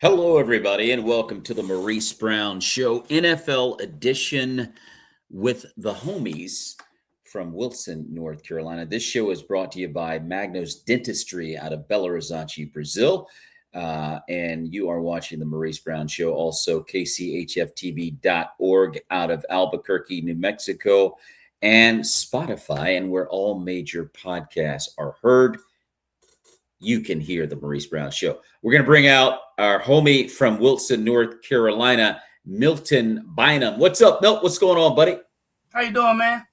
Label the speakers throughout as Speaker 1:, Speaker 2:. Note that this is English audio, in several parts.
Speaker 1: Hello, everybody, and welcome to the Maurice Brown Show-NFL Edition with the homies from Wilson, North Carolina. This show is brought to you by MAGNOS Dentistry out of Belo Horizonte, Brazil. And you are watching the Maurice Brown Show, also kchftv.org out of Albuquerque, New Mexico, and Spotify, and where all major podcasts are heard. You can hear the Maurice Brown Show. We're going to bring out our homie from Wilson, North Carolina, Milton Bynum. What's up, Milt? What's going on, buddy?
Speaker 2: How you doing, man?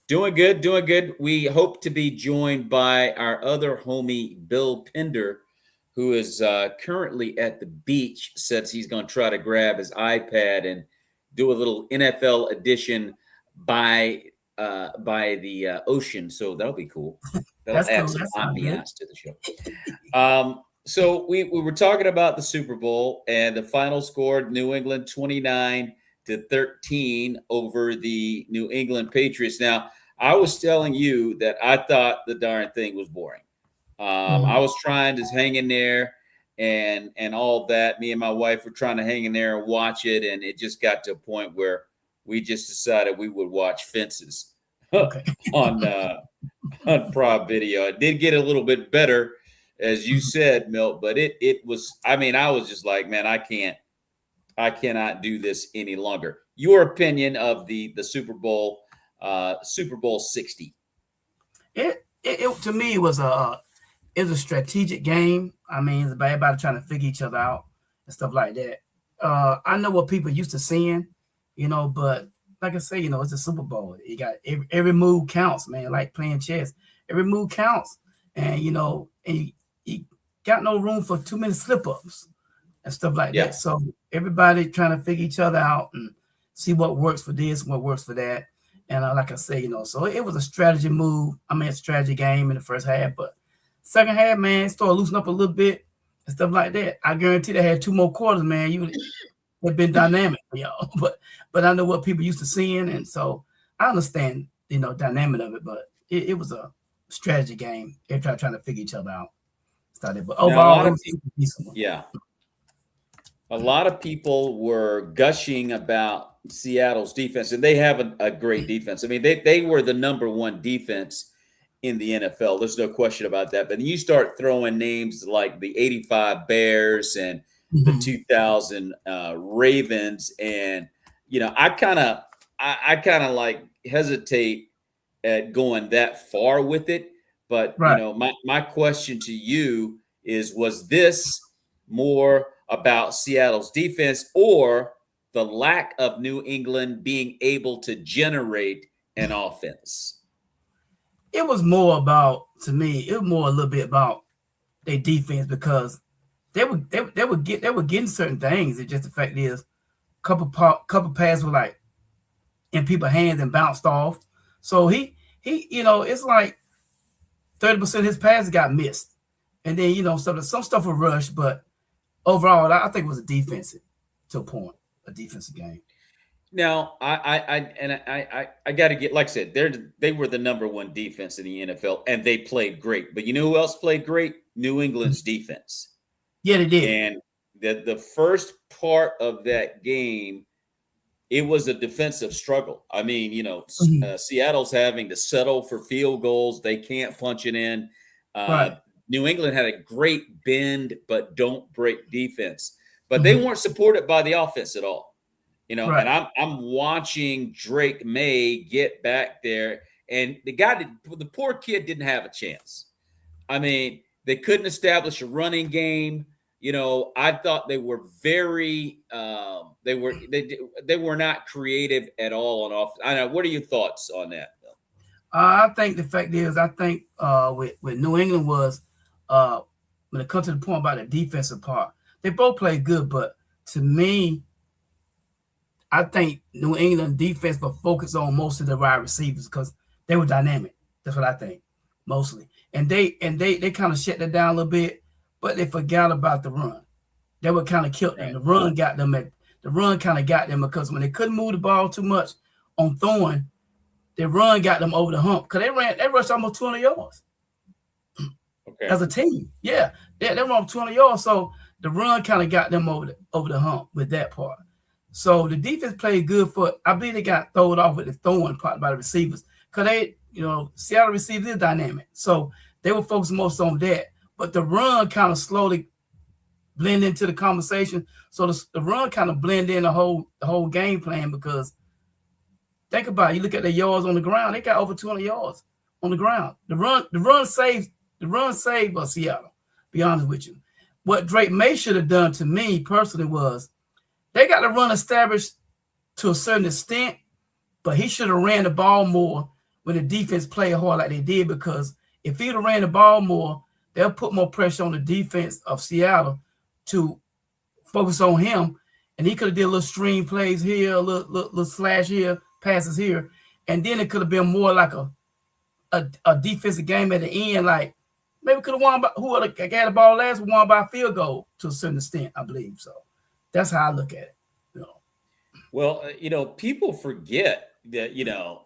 Speaker 1: Doing good, doing good. We hope to be joined by our other homie, Bill Pender, who is currently at the beach. Says he's going to try to grab his iPad and do a little NFL edition by the ocean. So that'll be cool. That'll add some ambiance to the show. So we were talking about the Super Bowl, and the final scored New England 29-13 over the New England Patriots. Now, I was telling you that I thought the darn thing was boring. I was trying to hang in there and all that. Me and my wife were trying to hang in there and watch it, and it just got to a point where we just decided we would watch fences on Prime Video. It did get a little bit better, as you said, Milt, but it was, I mean, I was just like, man, I cannot do this any longer. Your opinion of the Super Bowl 60?
Speaker 2: It to me it was a strategic game. I mean, it's about everybody trying to figure each other out and stuff like that. I know what people used to seeing, but like I say, it's a Super Bowl. You got every move counts, man. Like playing chess, every move counts, and and you got no room for too many slip-ups and stuff like that. So everybody trying to figure each other out and see what works for this, what works for that. And like I say, so it was a strategy move. I mean, a strategy game in the first half, but second half, man, it started loosening up a little bit and stuff like that. I guarantee they had 2 more quarters, man. It's been dynamic for y'all, but I know what people used to seeing, and so I understand, dynamic of it. But it was a strategy game. Everybody trying to figure each other out. But overall,
Speaker 1: a lot of people were gushing about Seattle's defense, and they have a great defense. I mean, they were the number one defense in the NFL. There's no question about that. But then you start throwing names like the '85 Bears and the 2000 Ravens, and I kind of like hesitate at going that far with it. But my question to you is: was this more about Seattle's defense or the lack of New England being able to generate an offense?
Speaker 2: It was more about, to me, it was more a little bit about their defense, because they were getting certain things. It's just the fact is, couple passes were like in people's hands and bounced off. So he it's like 30% of his passes got missed, and then some stuff was rushed. But overall, I think it was a defensive game.
Speaker 1: Now, I got to get, like I said, they were the number one defense in the NFL, and they played great. But you know who else played great? New England's defense.
Speaker 2: Yeah, they did.
Speaker 1: And the first part of that game, it was a defensive struggle. I mean, Seattle's having to settle for field goals. They can't punch it in. New England had a great bend but don't break defense. But they weren't supported by the offense at all. And I'm watching Drake May get back there, and the poor kid didn't have a chance. I mean, they couldn't establish a running game. I thought they were very they were not creative at all on offense. I know. What are your thoughts on that, Bill?
Speaker 2: I think the fact is, with New England was when it comes to the point about the defensive part, they both played good, but to me, I think New England defense will focus on most of the wide receivers because they were dynamic. That's what I think, mostly. And they kind of shut that down a little bit, but they forgot about the run. They were kind of killed them. The run kind of got them because when they couldn't move the ball too much on throwing, the run got them over the hump because they rushed almost 200 yards. As a team. Yeah, they were on 200 yards. So the run kind of got them over the hump with that part. So the defense played good for, I believe they got thrown off with the throwing part by the receivers. Because Seattle receivers is dynamic. So they were focused most on that. But the run kind of slowly blend into the conversation. So the run kind of blend in the whole game plan, because think about it, you look at the yards on the ground, they got over 200 yards on the ground. The run saved Seattle, be honest with you. What Drake May should have done, to me personally, was they got the run established to a certain extent, but he should have ran the ball more when the defense played hard like they did, because if he'd have ran the ball more, they'll put more pressure on the defense of Seattle to focus on him, and he could have did a little stream plays here, a little slash here, passes here, and then it could have been more like a defensive game at the end. Like maybe could have won by who got the ball last, won by a field goal to a certain extent, I believe. So that's how I look at it.
Speaker 1: Well, people forget that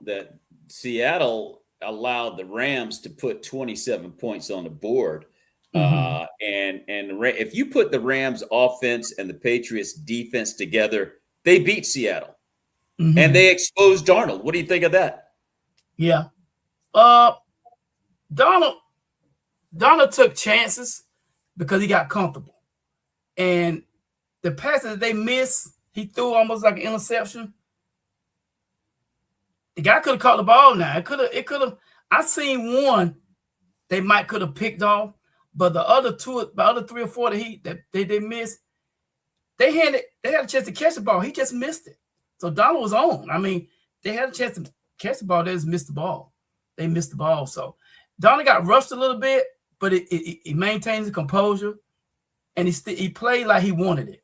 Speaker 1: that Seattle allowed the Rams to put 27 points on the board. And if you put the Rams offense and the Patriots defense together, they beat Seattle and they exposed Darnold. What do you think of that?
Speaker 2: Yeah. Darnold took chances because he got comfortable, and the passes that they missed, he threw almost like an interception. The guy could have caught the ball now. It could have. I seen one they could have picked off, but the other three or four that they missed, they had a chance to catch the ball. He just missed it. So Donald was on. I mean, they had a chance to catch the ball. They just missed the ball. They missed the ball. So Donald got rushed a little bit, but he maintained his composure, and he played like he wanted it.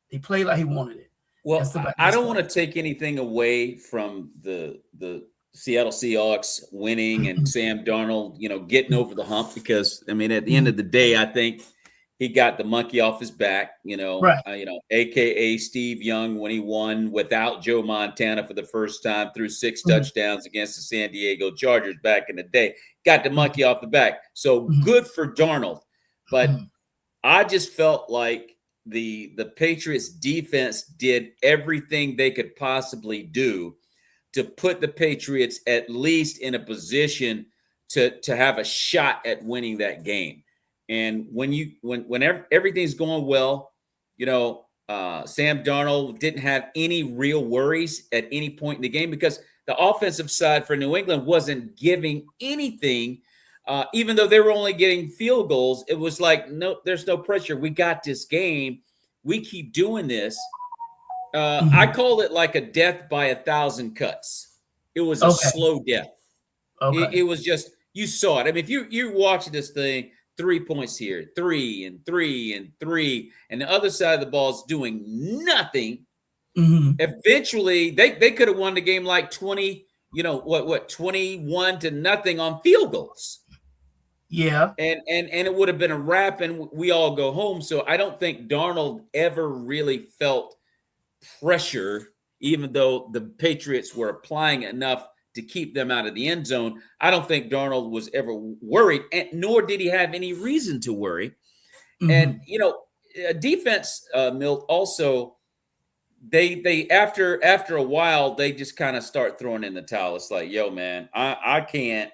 Speaker 2: He played like he wanted it.
Speaker 1: Well, I don't want to take anything away from the Seattle Seahawks winning and Sam Darnold, getting over the hump, because I mean, at the end of the day, I think he got the monkey off his back,
Speaker 2: right.
Speaker 1: AKA Steve Young, when he won without Joe Montana for the first time, threw 6 touchdowns against the San Diego Chargers back in the day, got the monkey off the back. So good for Darnold. But I just felt like the Patriots defense did everything they could possibly do to put the Patriots at least in a position to have a shot at winning that game. And whenever everything's going well, Sam Darnold didn't have any real worries at any point in the game, because the offensive side for New England wasn't giving anything. Even though they were only getting field goals, it was like, no, there's no pressure. We got this game. We keep doing this. I call it like a death by 1,000 cuts. It was a slow death. It was just, you saw it. I mean, if you're watching this thing, 3 points here, 3 and 3 and 3, and the other side of the ball is doing nothing. Eventually, they could have won the game like 20, 21-0 on field goals.
Speaker 2: Yeah.
Speaker 1: And it would have been a wrap, and we all go home. So I don't think Darnold ever really felt pressure, even though the Patriots were applying enough to keep them out of the end zone. I don't think Darnold was ever worried, and nor did he have any reason to worry. And, defense, Milt, also, they after a while, they just kind of start throwing in the towel. It's like, yo, man, I can't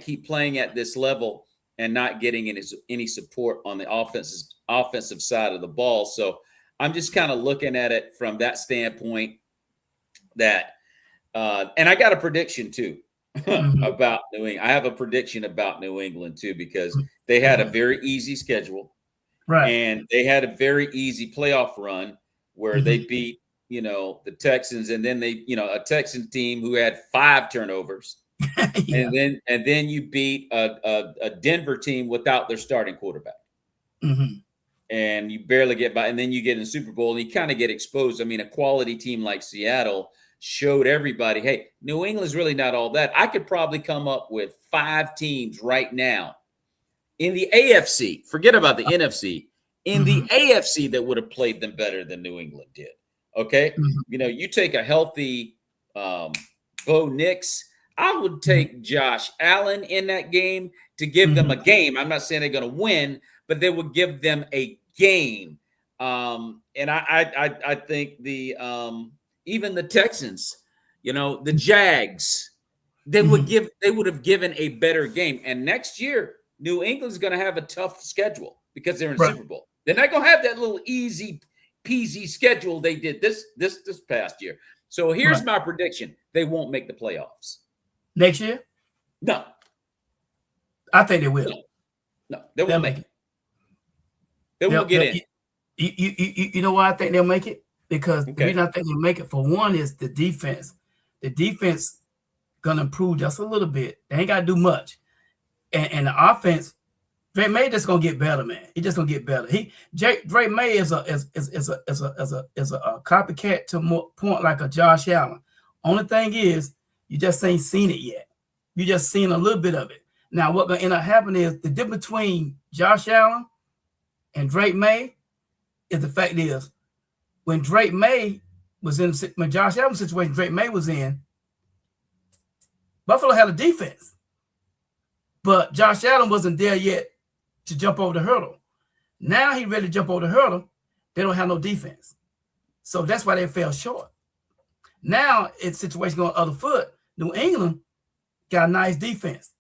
Speaker 1: keep playing at this level and not getting any support on the offensive side of the ball. So I'm just kind of looking at it from that standpoint, that and I got a prediction too about New England. I have a prediction about New England too, because they had a very easy schedule,
Speaker 2: right? And
Speaker 1: they had a very easy playoff run where they beat, the Texans, and then they, a Texan team who had 5 turnovers.
Speaker 2: Yeah.
Speaker 1: And then you beat a Denver team without their starting quarterback. And you barely get by, and then you get in the Super Bowl and you kind of get exposed. I mean, a quality team like Seattle showed everybody, hey, New England's really not all that. I could probably come up with 5 teams right now in the AFC, forget about the NFC, in the AFC that would have played them better than New England did. Okay? You take a healthy Bo Nix. I would take Josh Allen in that game to give them a game. I'm not saying they're going to win, but they would give them a game. And I think the even the Texans, the Jags, they would have given a better game. And next year, New England's going to have a tough schedule because they're in the Super Bowl. They're not going to have that little easy peasy schedule they did this past year. So here's my prediction: they won't make the playoffs
Speaker 2: next year.
Speaker 1: No,
Speaker 2: I think they will.
Speaker 1: No, they won't make it. They won't get in.
Speaker 2: You know why I think they'll make it? Because the reason I think they'll make it, for one, is the defense. The defense gonna improve just a little bit. They ain't gotta do much, and the offense. Drake May just gonna get better, man. He just gonna get better. Drake May is a copycat to more point like a Josh Allen. Only thing is, you just ain't seen it yet. You just seen a little bit of it. Now, what gonna end up happening is the difference between Josh Allen and Drake May is the fact is when Drake May was in when Josh Allen's situation Drake May was in, Buffalo had a defense, but Josh Allen wasn't there yet to jump over the hurdle. Now he ready to jump over the hurdle. They don't have no defense. So that's why they fell short. Now it's situation going other foot. New England got a nice defense.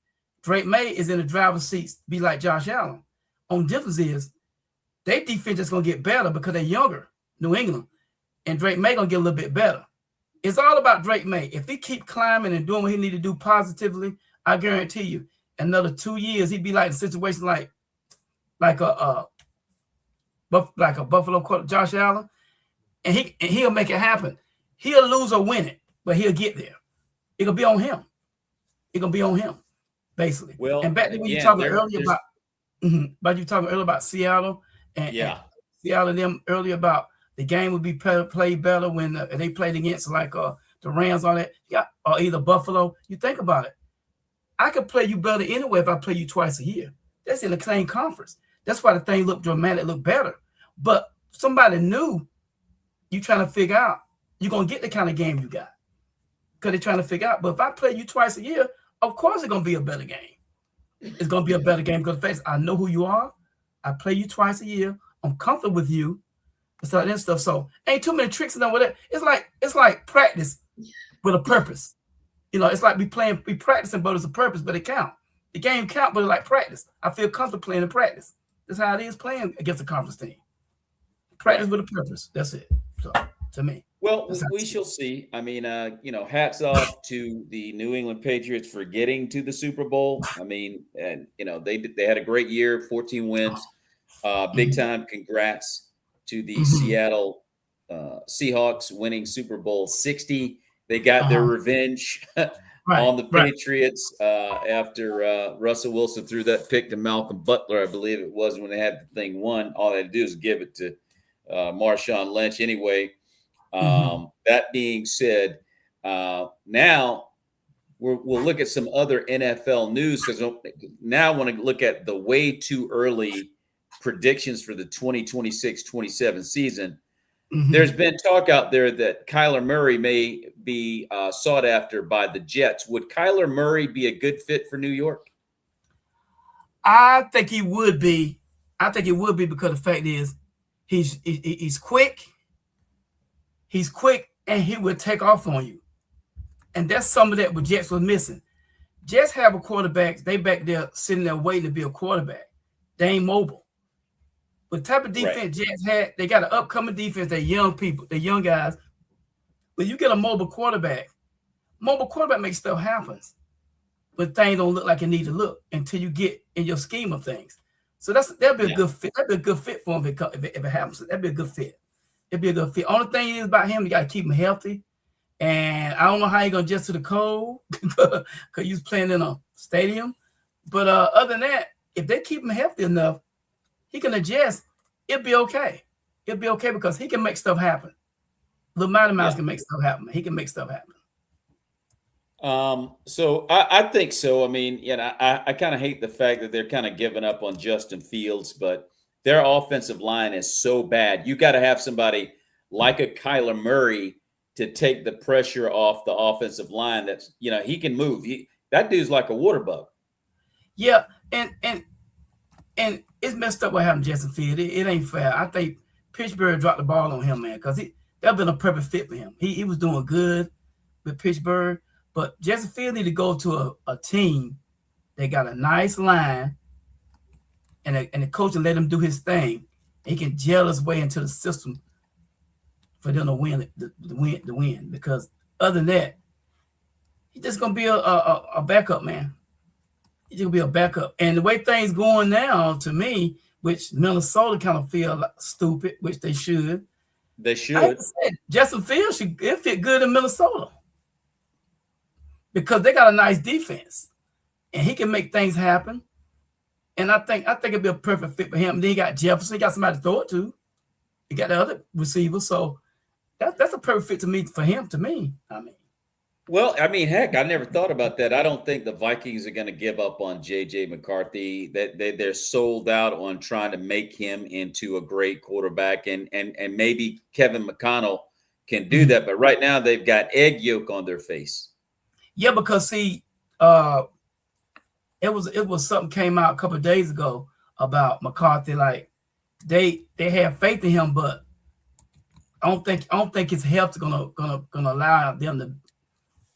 Speaker 2: Drake May is in the driver's seat, be like Josh Allen. Only difference is their defense is going to get better because they're younger, New England. And Drake May going to get a little bit better. It's all about Drake May. If he keep climbing and doing what he need to do positively, I guarantee you, another 2 years, he'd be like in a situation like a Buffalo quarterback, Josh Allen, and he'll make it happen. He'll lose or win it, but he'll get there. It'll be on him. It's gonna be on him, basically.
Speaker 1: Well,
Speaker 2: and back to when you talking earlier about, but you talking earlier about Seattle and Seattle and them earlier about the game would be played better when they played against like the Rams, all that, or either Buffalo. You think about it. I could play you better anyway if I play you twice a year. That's in the same conference. That's why the thing looked dramatic, looked better. But somebody knew you trying to figure out you're going to get the kind of game you got. Because they're trying to figure out. But if I play you twice a year, of course it's going to be a better game. It's going to be a better game because I know who you are. I play you twice a year. I'm comfortable with you. And stuff and stuff. So ain't too many tricks in there with it. It's like practice with a purpose. It's like we practicing, but it's a purpose, but it count. The game count, but it's like practice. I feel comfortable playing in practice. That's how it is playing against a conference team. Practice with a purpose. That's it. So to me.
Speaker 1: Well, we shall see. I mean, hats off to the New England Patriots for getting to the Super Bowl. I mean, and they had a great year, 14 wins. Big time congrats to the Seattle Seahawks winning Super Bowl 60. They got their revenge on the Patriots after Russell Wilson threw that pick to Malcolm Butler, I believe it was, when they had the thing won. All they had to do is give it to Marshawn Lynch anyway. That being said, now we'll look at some other NFL news because now I want to look at the way too early predictions for the 2026-27 season. There's been talk out there that Kyler Murray may be sought after by the Jets. Would Kyler Murray be a good fit for New York?
Speaker 2: I think he would be. I think he would be because the fact is he's quick. He's quick and he will take off on you. And that's some of that what Jets was missing. Jets have a quarterback. They back there sitting there waiting to be a quarterback. They ain't mobile. But the type of defense Jets had, they got an upcoming defense. They're young people. They're young guys. When you get a mobile quarterback makes stuff happen. But things don't look like it need to look until you get in your scheme of things. So that'd be a good fit. That'd be a good fit for him if it happens. That'd be a good fit. It'd be a good fit. Only thing is about him, you got to keep him healthy. And I don't know how you're going to adjust to the cold because you're playing in a stadium. But other than that, if they keep him healthy enough, he can adjust. It'll be okay. It'll be okay because he can make stuff happen. Little Mighty Mouse can make stuff happen. He can make stuff happen.
Speaker 1: So I think so. I mean, I kind of hate the fact that they're kind of giving up on Justin Fields, but their offensive line is so bad. You got to have somebody like a Kyler Murray to take the pressure off the offensive line. That's, he can move. That dude's like a water bug.
Speaker 2: Yeah, and And it's messed up what happened to Justin Fields. It ain't fair. I think Pittsburgh dropped the ball on him, man, because that been a perfect fit for him. He was doing good with Pittsburgh, but Justin Fields need to go to a team that got a nice line and the coach and let him do his thing. He can gel his way into the system for them to win the win. Because other than that, he's just gonna be a backup, man. He's gonna be a backup. And the way things going now, to me, which Minnesota kind of feel like stupid, which they should.
Speaker 1: They should.
Speaker 2: Justin Fields should fit good in Minnesota because they got a nice defense, and he can make things happen. And I think it'd be a perfect fit for him. And then he got Jefferson, he got somebody to throw it to. He got the other receiver, so that's a perfect fit for him. To me, I mean.
Speaker 1: Well, I mean, heck, I never thought about that. I don't think the Vikings are going to give up on J.J. McCarthy. That they're sold out on trying to make him into a great quarterback, and maybe Kevin McConnell can do that. But right now, they've got egg yolk on their face.
Speaker 2: Yeah, because see, it was something came out a couple of days ago about McCarthy. Like they have faith in him, but I don't think his health's gonna allow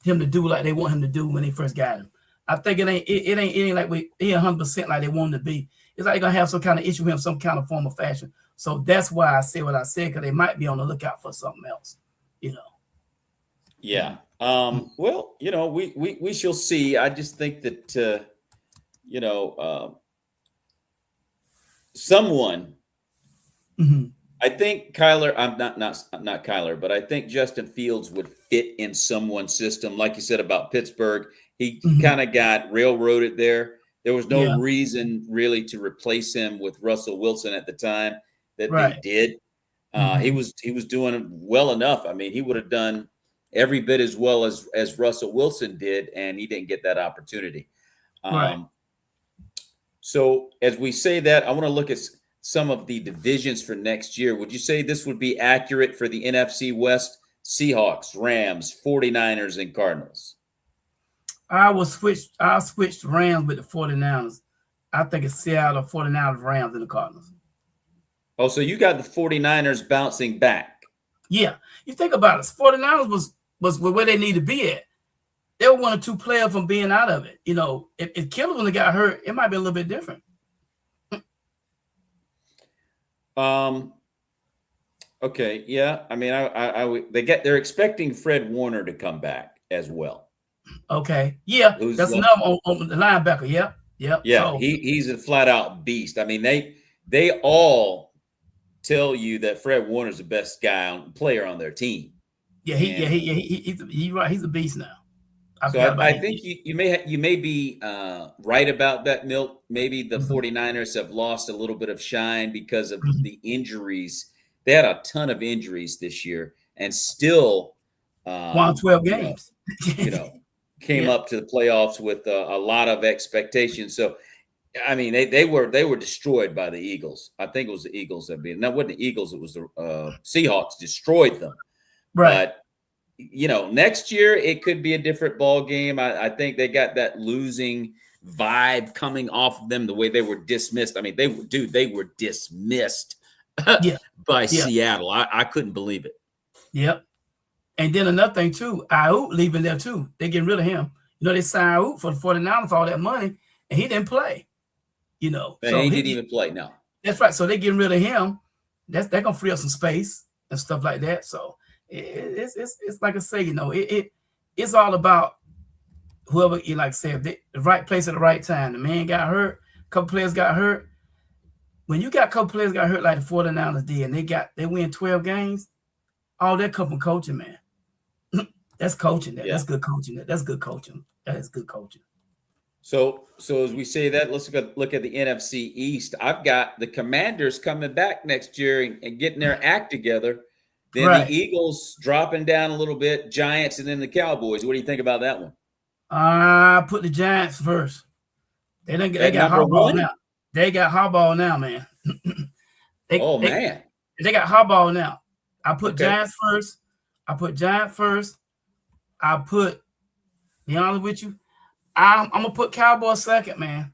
Speaker 2: him to do like they want him to do when they first got him. I think it ain't like he 100% like they want him to be. It's like they're gonna have some kind of issue with him, some kind of form of fashion. So that's why I say what I said, because they might be on the lookout for something else, you know.
Speaker 1: Yeah. Well, you know, we shall see. I just think that someone.
Speaker 2: Mm-hmm.
Speaker 1: I think Kyler. I'm not Kyler, but I think Justin Fields would fit in someone's system, like you said about Pittsburgh. He kind of got railroaded there. There was no reason really to replace him with Russell Wilson at the time that they did. He was doing well enough. I mean, he would have done every bit as well as Russell Wilson did, and he didn't get that opportunity. So as we say that, I want to look at some of the divisions for next year. Would you say this would be accurate for the NFC West? Seahawks, Rams, 49ers, and Cardinals.
Speaker 2: I'll switch Rams with the 49ers. I think it's Seattle, 49ers, Rams, and the Cardinals.
Speaker 1: Oh, so you got the 49ers bouncing back.
Speaker 2: Yeah. You think about it. 49ers was where they need to be at. They were one or two players from being out of it. You know, if Kittle would have got hurt, it might be a little bit different.
Speaker 1: Okay. Yeah. I mean, they're expecting Fred Warner to come back as well.
Speaker 2: Okay. Yeah. That's another on the linebacker. Yep. Yep.
Speaker 1: Yeah. So, he's a flat out beast. I mean, they all tell you that Fred Warner's the best player on their team.
Speaker 2: Yeah. He's right. He's a beast now.
Speaker 1: I think you may be right about that, Milt. Maybe the 49ers have lost a little bit of shine because of the injuries. They had a ton of injuries this year and still
Speaker 2: won 12 games.
Speaker 1: Came up to the playoffs with a lot of expectations. So, I mean, they were destroyed by the Eagles. I think it was the Eagles that beat them. No, it wasn't the Eagles. It was the Seahawks destroyed them.
Speaker 2: Right.
Speaker 1: But next year it could be a different ball game. I think they got that losing vibe coming off of them, the way they were dismissed. I mean, they were dismissed by Seattle. I couldn't believe it.
Speaker 2: Yep. And then another thing too, Ayuk leaving there too. They getting rid of him. They signed Ayuk for the 49ers for all that money, and he didn't play. So
Speaker 1: he didn't even play. No.
Speaker 2: That's right. So they getting rid of him. They're gonna free up some space and stuff like that. So it's like I say, it's all about whoever you like said, the right place at the right time. The man got hurt, a couple players got hurt. When you got a couple players got hurt like the 49ers did, and they win 12 games, all that come from coaching, man. That's coaching. That's good coaching. That's good coaching. That is good coaching.
Speaker 1: So as we say that, let's look at the NFC East. I've got the Commanders coming back next year and getting their act together. Then the Eagles dropping down a little bit, Giants, and then the Cowboys. What do you think about that one?
Speaker 2: I put the Giants first. They got Harbaugh now. They got Harbaugh now, man. They got Harbaugh now. I put Giants first. Be honest with you, I'm gonna put Cowboys second, man.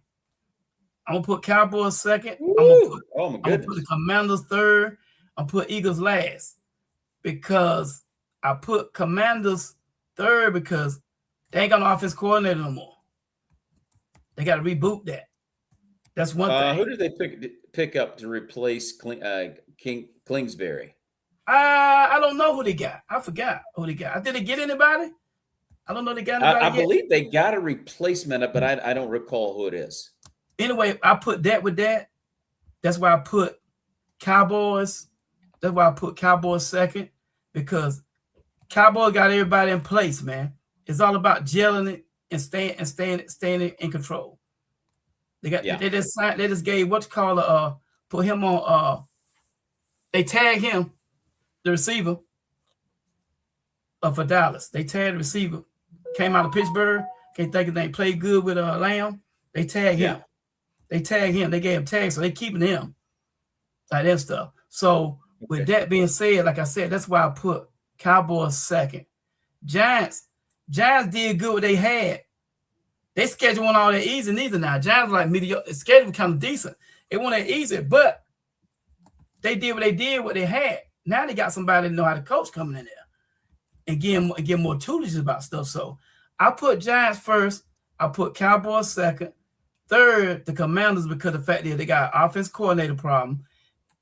Speaker 2: I'm gonna put Cowboys second.
Speaker 1: Oh my
Speaker 2: I'm gonna put the Commanders third. I'm put Eagles last because I put Commanders third because they ain't got no offense coordinator no more. They got to reboot that. That's one thing.
Speaker 1: Who did they pick up to replace Kingsbury?
Speaker 2: I don't know who they got. I forgot who they got. Did they get anybody? I don't know. They got anybody
Speaker 1: I believe they got a replacement, but I don't recall who it is.
Speaker 2: Anyway, I put that with that. That's why I put Cowboys. That's why I put Cowboys second, because Cowboys got everybody in place, man. It's all about gelling it and staying in control. They just gave put him on they tagged him, the receiver for Dallas. They tagged the receiver, came out of Pittsburgh. Can't think his name, played good with Lamb. They tagged him. They tagged him. They gave him tags, so they keeping him. Like that stuff. So with that being said, like I said, that's why I put Cowboys second. Giants did good what they had. They schedule went all that easy neither now. Giants like mediocre. Schedule kind of decent. It wasn't that easy, but they did what they had. Now they got somebody that know how to coach coming in there and get more tutelage about stuff. So I put Giants first. I put Cowboys second. Third, the Commanders, because of the fact that they got an offense coordinator problem.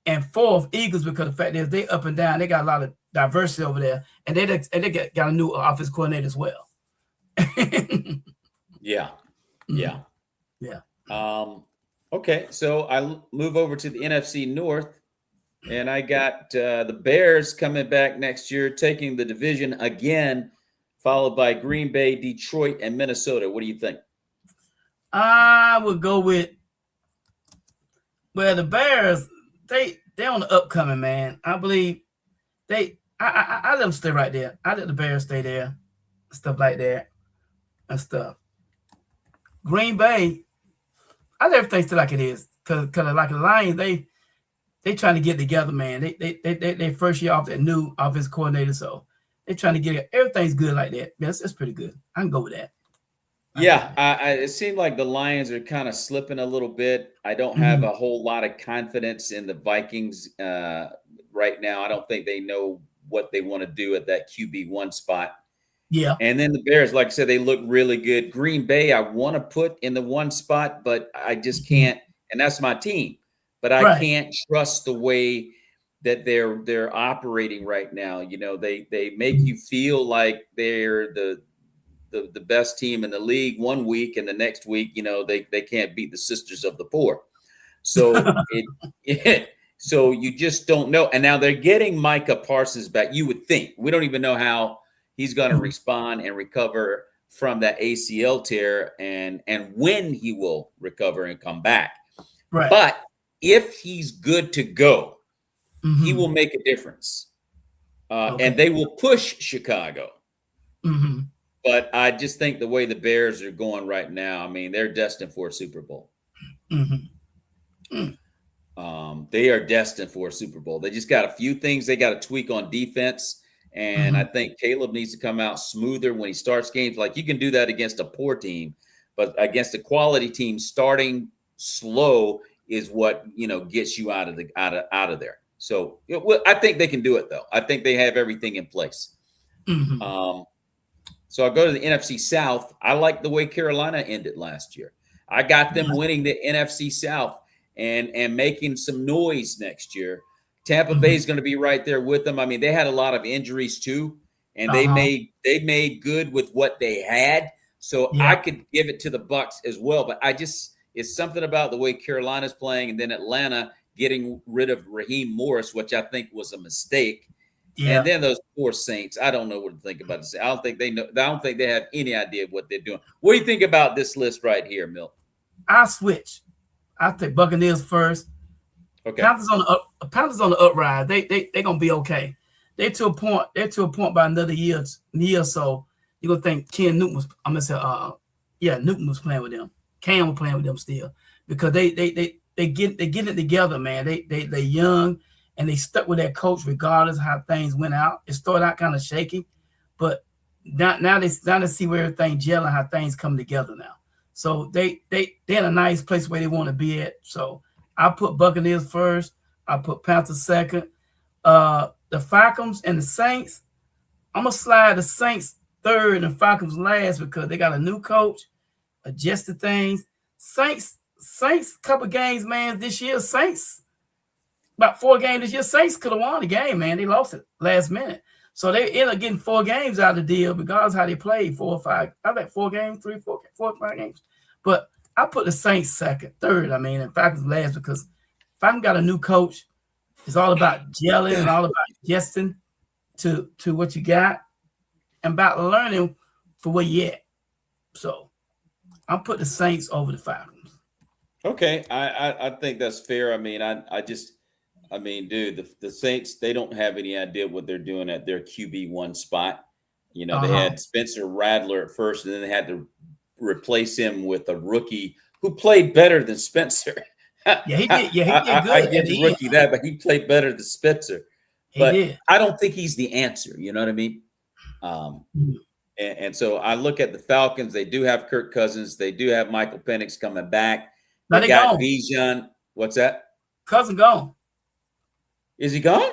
Speaker 2: And fourth, Eagles, because of the fact that they up and down. They got a lot of diversity over there. And they got a new offense coordinator as well.
Speaker 1: Yeah. Okay, so I move over to the NFC North, and I got the Bears coming back next year, taking the division again, followed by Green Bay, Detroit, and Minnesota. What do you think?
Speaker 2: I would go with the Bears. They're on the upcoming, man. I believe I let them stay right there. I let the Bears stay there, stuff like that, and stuff. Green Bay, I let everything stay like it is, cause like the Lions, they trying to get together, man. They first year off that new offense coordinator, so they trying to get it. Everything's good like that. That's pretty good. I can go with that.
Speaker 1: It seemed like the Lions are kind of slipping a little bit. I don't have a whole lot of confidence in the Vikings right now. I don't think they know what they want to do at that QB1 spot.
Speaker 2: Yeah.
Speaker 1: And then the Bears, like I said, they look really good. Green Bay, I want to put in the one spot, but I just can't. And that's my team. But I can't trust the way that they're operating right now. You know, they make you feel like they're the best team in the league one week, and the next week, you know, they can't beat the Sisters of the Poor. So so you just don't know. And now they're getting Micah Parsons back. You would think. We don't even know how he's going to respond and recover from that ACL tear, and when he will recover and come back.
Speaker 2: Right.
Speaker 1: But if he's good to go, he will make a difference. And they will push Chicago. But I just think the way the Bears are going right now, I mean, they're destined for a Super Bowl. They are destined for a Super Bowl. They just got a few things they got to tweak on defense. And I think Caleb needs to come out smoother when he starts games. Like, you can do that against a poor team, but against a quality team, starting slow is what, you know, gets you out of there. So I think they can do it, though. I think they have everything in place. So I'll go to the NFC South. I like the way Carolina ended last year. I got them winning the NFC South and making some noise next year. Tampa Bay is going to be right there with them. I mean, they had a lot of injuries too, and they made good with what they had. So I could give it to the Bucs as well. But it's something about the way Carolina's playing, and then Atlanta getting rid of Raheem Morris, which I think was a mistake. Yeah. And then those poor Saints, I don't know what to think about this. I don't think they know. I don't think they have any idea of what they're doing. What do you think about this list right here, Milt?
Speaker 2: I switch. I take Buccaneers first.
Speaker 1: Okay.
Speaker 2: Panthers on the uprise. They gonna be okay. They're to a point by another year or so. You're gonna think Ken Newton was. I'm gonna say Newton was playing with them. Cam was playing with them still, because they get it together, man. They young. And they stuck with that coach regardless of how things went out. It started out kind of shaky, but now they see where everything gelling, how things come together now. So they're in a nice place where they want to be at. So I put Buccaneers first. I put Panthers second. The Falcons and the Saints, I'm gonna slide the Saints third and Falcons last because they got a new coach, adjusted things. Saints, couple games, man. This year, Saints, about 4 games this year. Saints could have won the game, man. They lost it last minute. So they end up getting 4 games out of the deal regardless of how they played. 4 or 5. I like 4 games, 4 or 5 games. But I put the Saints second, third, and Falcons last because Falcons got a new coach. It's all about gelling and all about adjusting to what you got and about learning for where you at. So I'm putting the Saints over the Falcons.
Speaker 1: Okay, I think that's fair. I mean, dude, the Saints, they don't have any idea what they're doing at their QB1 spot. You know, they had Spencer Rattler at first, and then they had to replace him with a rookie who played better than Spencer.
Speaker 2: Yeah, he did. Yeah, he did good.
Speaker 1: I give the rookie that, but he played better than Spencer. But
Speaker 2: he did.
Speaker 1: I don't think he's the answer. You know what I mean? And so I look at the Falcons. They do have Kirk Cousins. They do have Michael Penix coming back. They got Bijan. What's that?
Speaker 2: Cousin gone.
Speaker 1: Is he gone?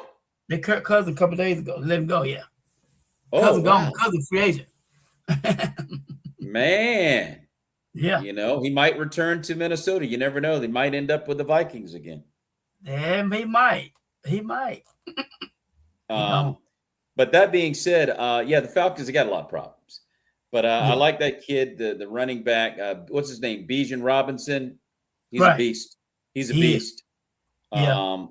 Speaker 2: They Kirk Cousins a couple days ago. They let him go. Yeah.
Speaker 1: Oh,
Speaker 2: Cousin
Speaker 1: wow.
Speaker 2: gone. Cousin free agent.
Speaker 1: Man.
Speaker 2: Yeah.
Speaker 1: You know, he might return to Minnesota. You never know. They might end up with the Vikings again.
Speaker 2: Yeah, he might. He might.
Speaker 1: But that being said, the Falcons have got a lot of problems. But I like that kid, the running back. What's his name? Bijan Robinson. He's a beast. He's a beast.
Speaker 2: Yeah.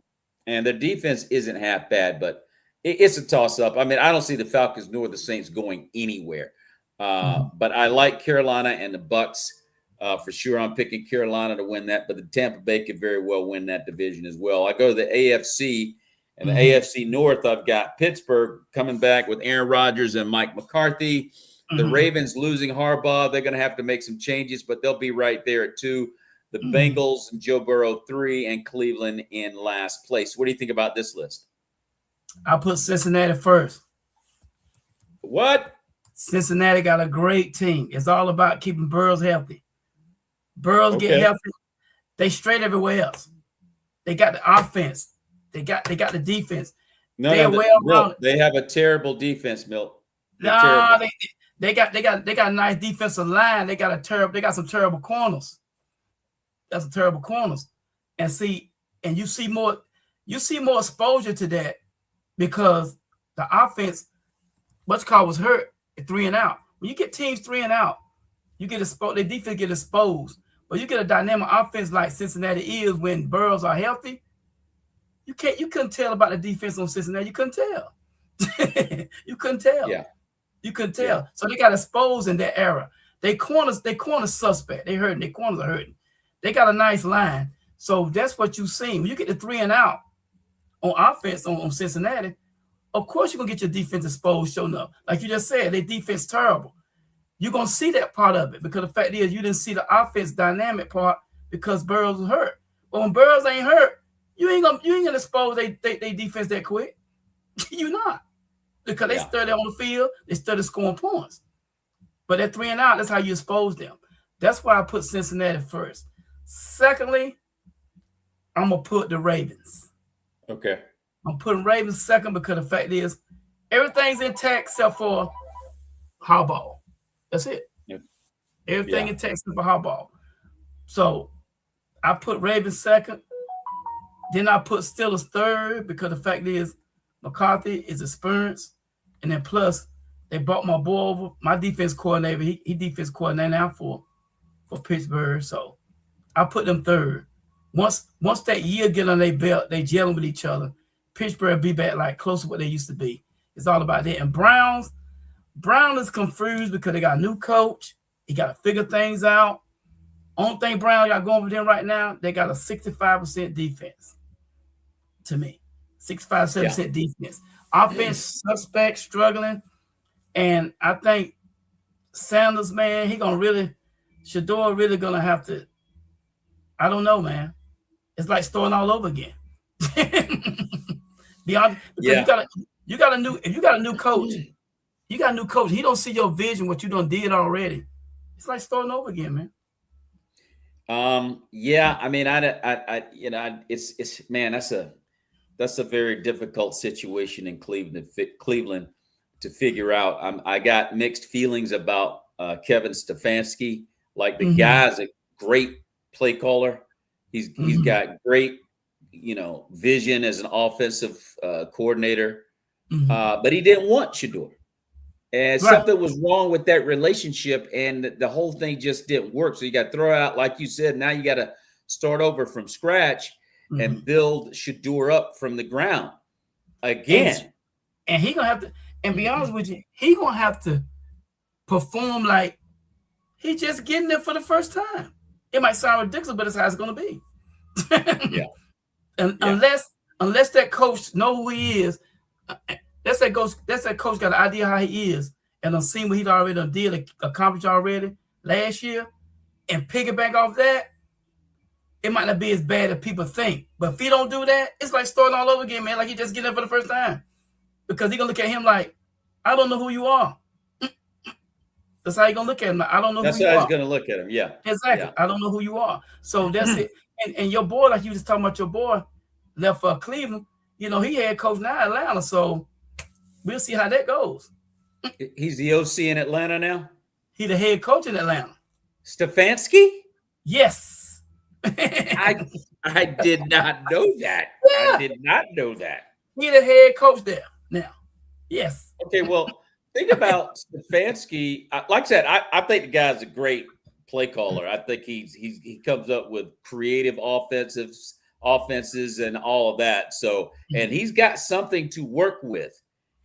Speaker 1: And their defense isn't half bad, but it's a toss-up. I mean, I don't see the Falcons nor the Saints going anywhere. But I like Carolina and the Bucks for sure. I'm picking Carolina to win that, but the Tampa Bay could very well win that division as well. I go to the AFC, and the AFC North, I've got Pittsburgh coming back with Aaron Rodgers and Mike McCarthy. The Ravens losing Harbaugh. They're going to have to make some changes, but they'll be right there at 2. The Bengals and Joe Burrow 3, and Cleveland in last place. What do you think about this list?
Speaker 2: I'll put Cincinnati first.
Speaker 1: What?
Speaker 2: Cincinnati got a great team. It's all about keeping Burrows healthy. Burrows get healthy, they straight everywhere else. They got the offense. They got the defense.
Speaker 1: They have a terrible defense, Milt.
Speaker 2: They got a nice defensive line. They got some terrible corners. That's a terrible corners. And you see more exposure to that because the offense, was hurt at 3 and out. When you get teams 3 and out, you get exposed, their defense get exposed. But you get a dynamic offense like Cincinnati is when Burrows are healthy. You couldn't tell about the defense on Cincinnati. You couldn't tell. You couldn't tell.
Speaker 1: Yeah.
Speaker 2: You couldn't tell. Yeah. So they got exposed in that era. They corners suspect. They hurting. Their corners are hurting. They got a nice line. So that's what you seen. When you get the 3 and out on offense on Cincinnati, of course you're going to get your defense exposed, showing up. Like you just said, their defense terrible. You're going to see that part of it because the fact is you didn't see the offense dynamic part because Burrows was hurt. But when Burrows ain't hurt, you ain't gonna expose they defense that quick. You're not. Because they study on the field, they study scoring points. But that 3 and out, that's how you expose them. That's why I put Cincinnati first. Secondly, I'm going to put the Ravens.
Speaker 1: Okay.
Speaker 2: I'm putting Ravens second because the fact is everything's intact except for Harbaugh. That's it. Yep. Everything intact except for Harbaugh. So I put Ravens second. Then I put Steelers third because the fact is McCarthy is experienced. And then plus they brought my boy over, my defense coordinator. He defense coordinator now for Pittsburgh. So I put them third. Once that year get on their belt, they gelling with each other. Pittsburgh be back like close to what they used to be. It's all about that. And Brown is confused because they got a new coach. He got to figure things out. Only thing Brown got going for them right now, they got a 65% defense. To me, 65-7% defense. Offense suspect, struggling, and I think Sanders, man, Shador really gonna have to. I don't know, man. It's like starting all over again. Beyond, because you got a new coach. You got a new coach. He don't see your vision, what you done did already. It's like starting over again, man.
Speaker 1: Yeah, I mean, it's man, that's a very difficult situation in Cleveland to figure out. I got mixed feelings about Kevin Stefanski. Like the guy's a great play caller. He's got great, vision as an offensive coordinator, but he didn't want Shador. And
Speaker 2: Right.
Speaker 1: something was wrong with that relationship, and the whole thing just didn't work. So you got to throw out, like you said, now you got to start over from scratch and build Shador up from the ground again.
Speaker 2: And he gonna have to, and be honest with you, he gonna have to perform like he just getting there for the first time. It might sound ridiculous, but it's how it's gonna be.
Speaker 1: Yeah.
Speaker 2: And unless that coach know who he is, that's that coach got an idea how he is, and I'm seeing what he's already done did accomplished already last year, and piggyback off that, it might not be as bad as people think. But if he don't do that, it's like starting all over again, man. Like he just getting there for the first time, because he gonna look at him like, I don't know who you are. That's how he gonna look at him. Like, I don't know.
Speaker 1: That's
Speaker 2: who you
Speaker 1: how
Speaker 2: are.
Speaker 1: he's gonna look at him. Yeah,
Speaker 2: exactly.
Speaker 1: Yeah.
Speaker 2: I don't know who you are. So that's it. And your boy, like you was talking about, your boy left for Cleveland. He head coach now in Atlanta. So we'll see how that goes.
Speaker 1: He's the OC in Atlanta now.
Speaker 2: He the head coach in Atlanta.
Speaker 1: Stefanski?
Speaker 2: Yes.
Speaker 1: I did not know that.
Speaker 2: Yeah.
Speaker 1: I did not know that.
Speaker 2: He the head coach there now. Yes.
Speaker 1: Okay, well, think about Stefanski. Like I said, I think the guy's a great play caller. I think he comes up with creative offenses and all of that. So, and he's got something to work with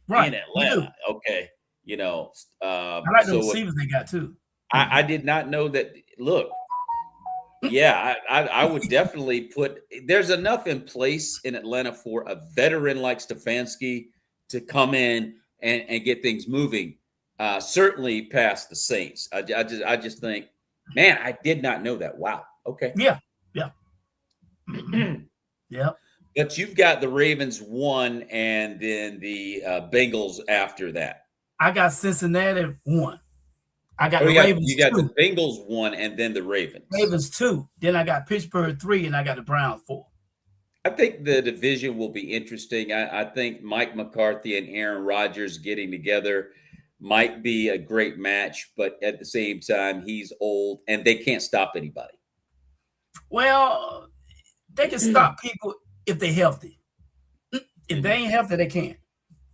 Speaker 1: in Atlanta. Okay,
Speaker 2: I like the receivers they got too.
Speaker 1: I did not know that. Look, yeah, I would definitely there's enough in place in Atlanta for a veteran like Stefanski to come in and get things moving. Certainly past the Saints. I just think, man, I did not know that. Wow. Okay.
Speaker 2: Yeah. Yeah.
Speaker 1: But you've got the Ravens 1 and then the Bengals after that.
Speaker 2: I got Cincinnati 1. I got the Ravens 2.
Speaker 1: You got the Bengals 1 and then the Ravens.
Speaker 2: Ravens 2. Then I got Pittsburgh 3 and I got the Browns 4.
Speaker 1: I think the division will be interesting. I think Mike McCarthy and Aaron Rodgers getting together might be a great match, but at the same time, he's old and they can't stop anybody.
Speaker 2: Well, they can stop people if they're healthy. If they ain't healthy, they can't,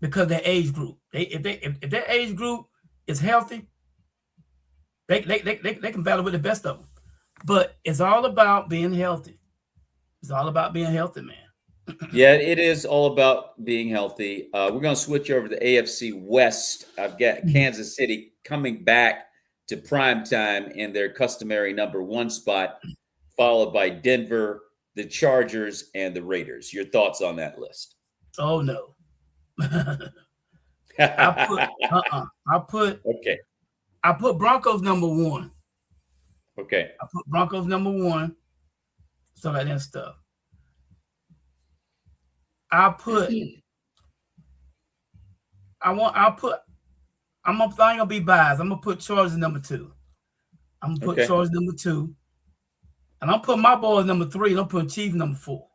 Speaker 2: because their age group. If their age group is healthy, they can battle with the best of them. But it's all about being healthy. It's all about being healthy, man.
Speaker 1: Yeah, it is all about being healthy. We're going to switch over to the AFC West. I've got Kansas City coming back to prime time in their customary number 1 spot, followed by Denver, the Chargers, and the Raiders. Your thoughts on that list?
Speaker 2: Oh, no. I put Broncos number 1.
Speaker 1: Okay.
Speaker 2: I put Broncos number 1. Stuff like that stuff. I'm gonna be biased. I'm gonna put Chargers number 2. I'm gonna put Chargers number 2. And I'm putting my boys number 3, and I'm putting Chiefs number 4.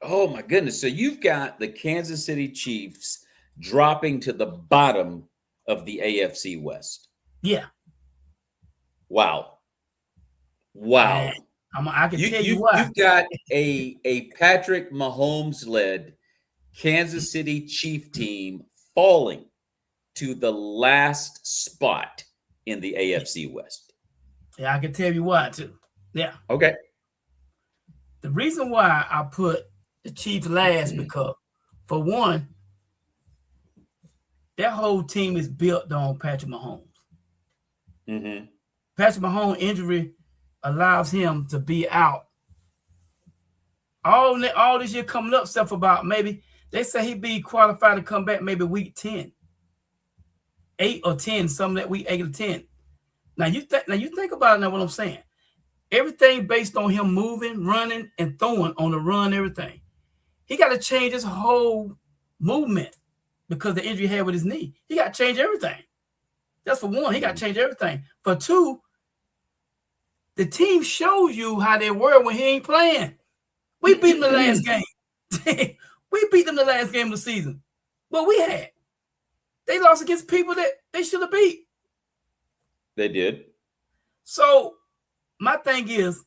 Speaker 1: Oh my goodness. So you've got the Kansas City Chiefs dropping to the bottom of the AFC West.
Speaker 2: Yeah.
Speaker 1: Wow.
Speaker 2: I can tell you why.
Speaker 1: You've got a Patrick Mahomes-led Kansas City Chief team falling to the last spot in the AFC West.
Speaker 2: Yeah, I can tell you why too. Yeah.
Speaker 1: Okay.
Speaker 2: The reason why I put the Chiefs last, because for one, that whole team is built on Patrick Mahomes.
Speaker 1: Mm-hmm.
Speaker 2: Patrick Mahomes' injury allows him to be out all this year coming up, stuff about maybe they say he'd be qualified to come back maybe week 10, 8 or 10, some of that week 8 or 10. Now you think about it now, what I'm saying. Everything based on him moving, running, and throwing on the run, everything. He got to change his whole movement because the injury he had with his knee. He got to change everything. That's for one. He got to change everything. For two, the team shows you how they were when he ain't playing. We beat them the last game. We beat them the last game of the season. But we had. They lost against people that they should have beat.
Speaker 1: They did.
Speaker 2: So my thing is,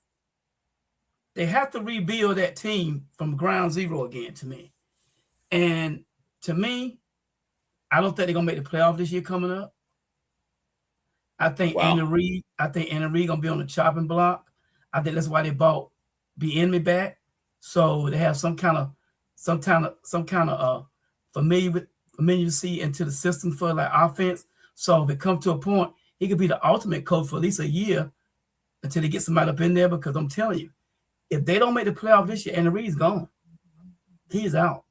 Speaker 2: they have to rebuild that team from ground zero again to me. And to me, I don't think they're gonna make the playoff this year coming up. I think Andy Reid gonna be on the chopping block. I think that's why they bought B-Enemy back. So they have some kind of familiarity into the system for like offense. So if it comes to a point, he could be the ultimate coach for at least a year until they get somebody up in there. Because I'm telling you, if they don't make the playoff this year, Andy Reid's gone. He's out.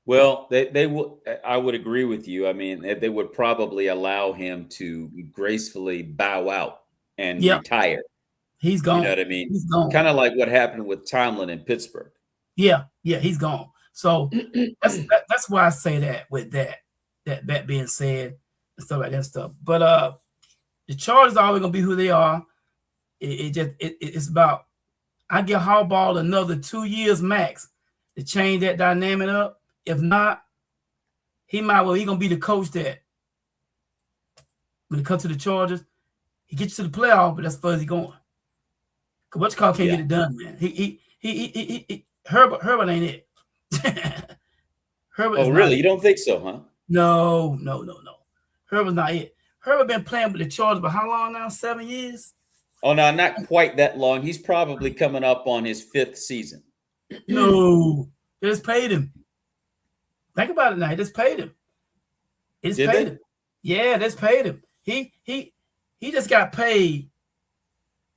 Speaker 1: Well, they will. I would agree with you. I mean, they would probably allow him to gracefully bow out and retire.
Speaker 2: He's gone.
Speaker 1: You know what I mean?
Speaker 2: He's gone.
Speaker 1: Kind of like what happened with Tomlin in Pittsburgh.
Speaker 2: Yeah, he's gone. So that's why I say that. With that being said, and stuff like that stuff. But the Chargers are always gonna be who they are. It's about, I give Harbaugh another 2 years max to change that dynamic up. If not, he gonna be the coach that when it comes to the Chargers, he gets you to the playoff, but that's as far as he's going. Cause what's called can't get it done, man. He Herbert ain't it. Herbert.
Speaker 1: Oh, really? You don't think so, huh?
Speaker 2: No. Herbert's not it. Herbert been playing with the Chargers for how long now? 7 years?
Speaker 1: Oh, no, not quite that long. He's probably coming up on his 5th season.
Speaker 2: No, they just paid him. Think about it now. They just paid him. Him. Yeah, they just paid him. He just got paid.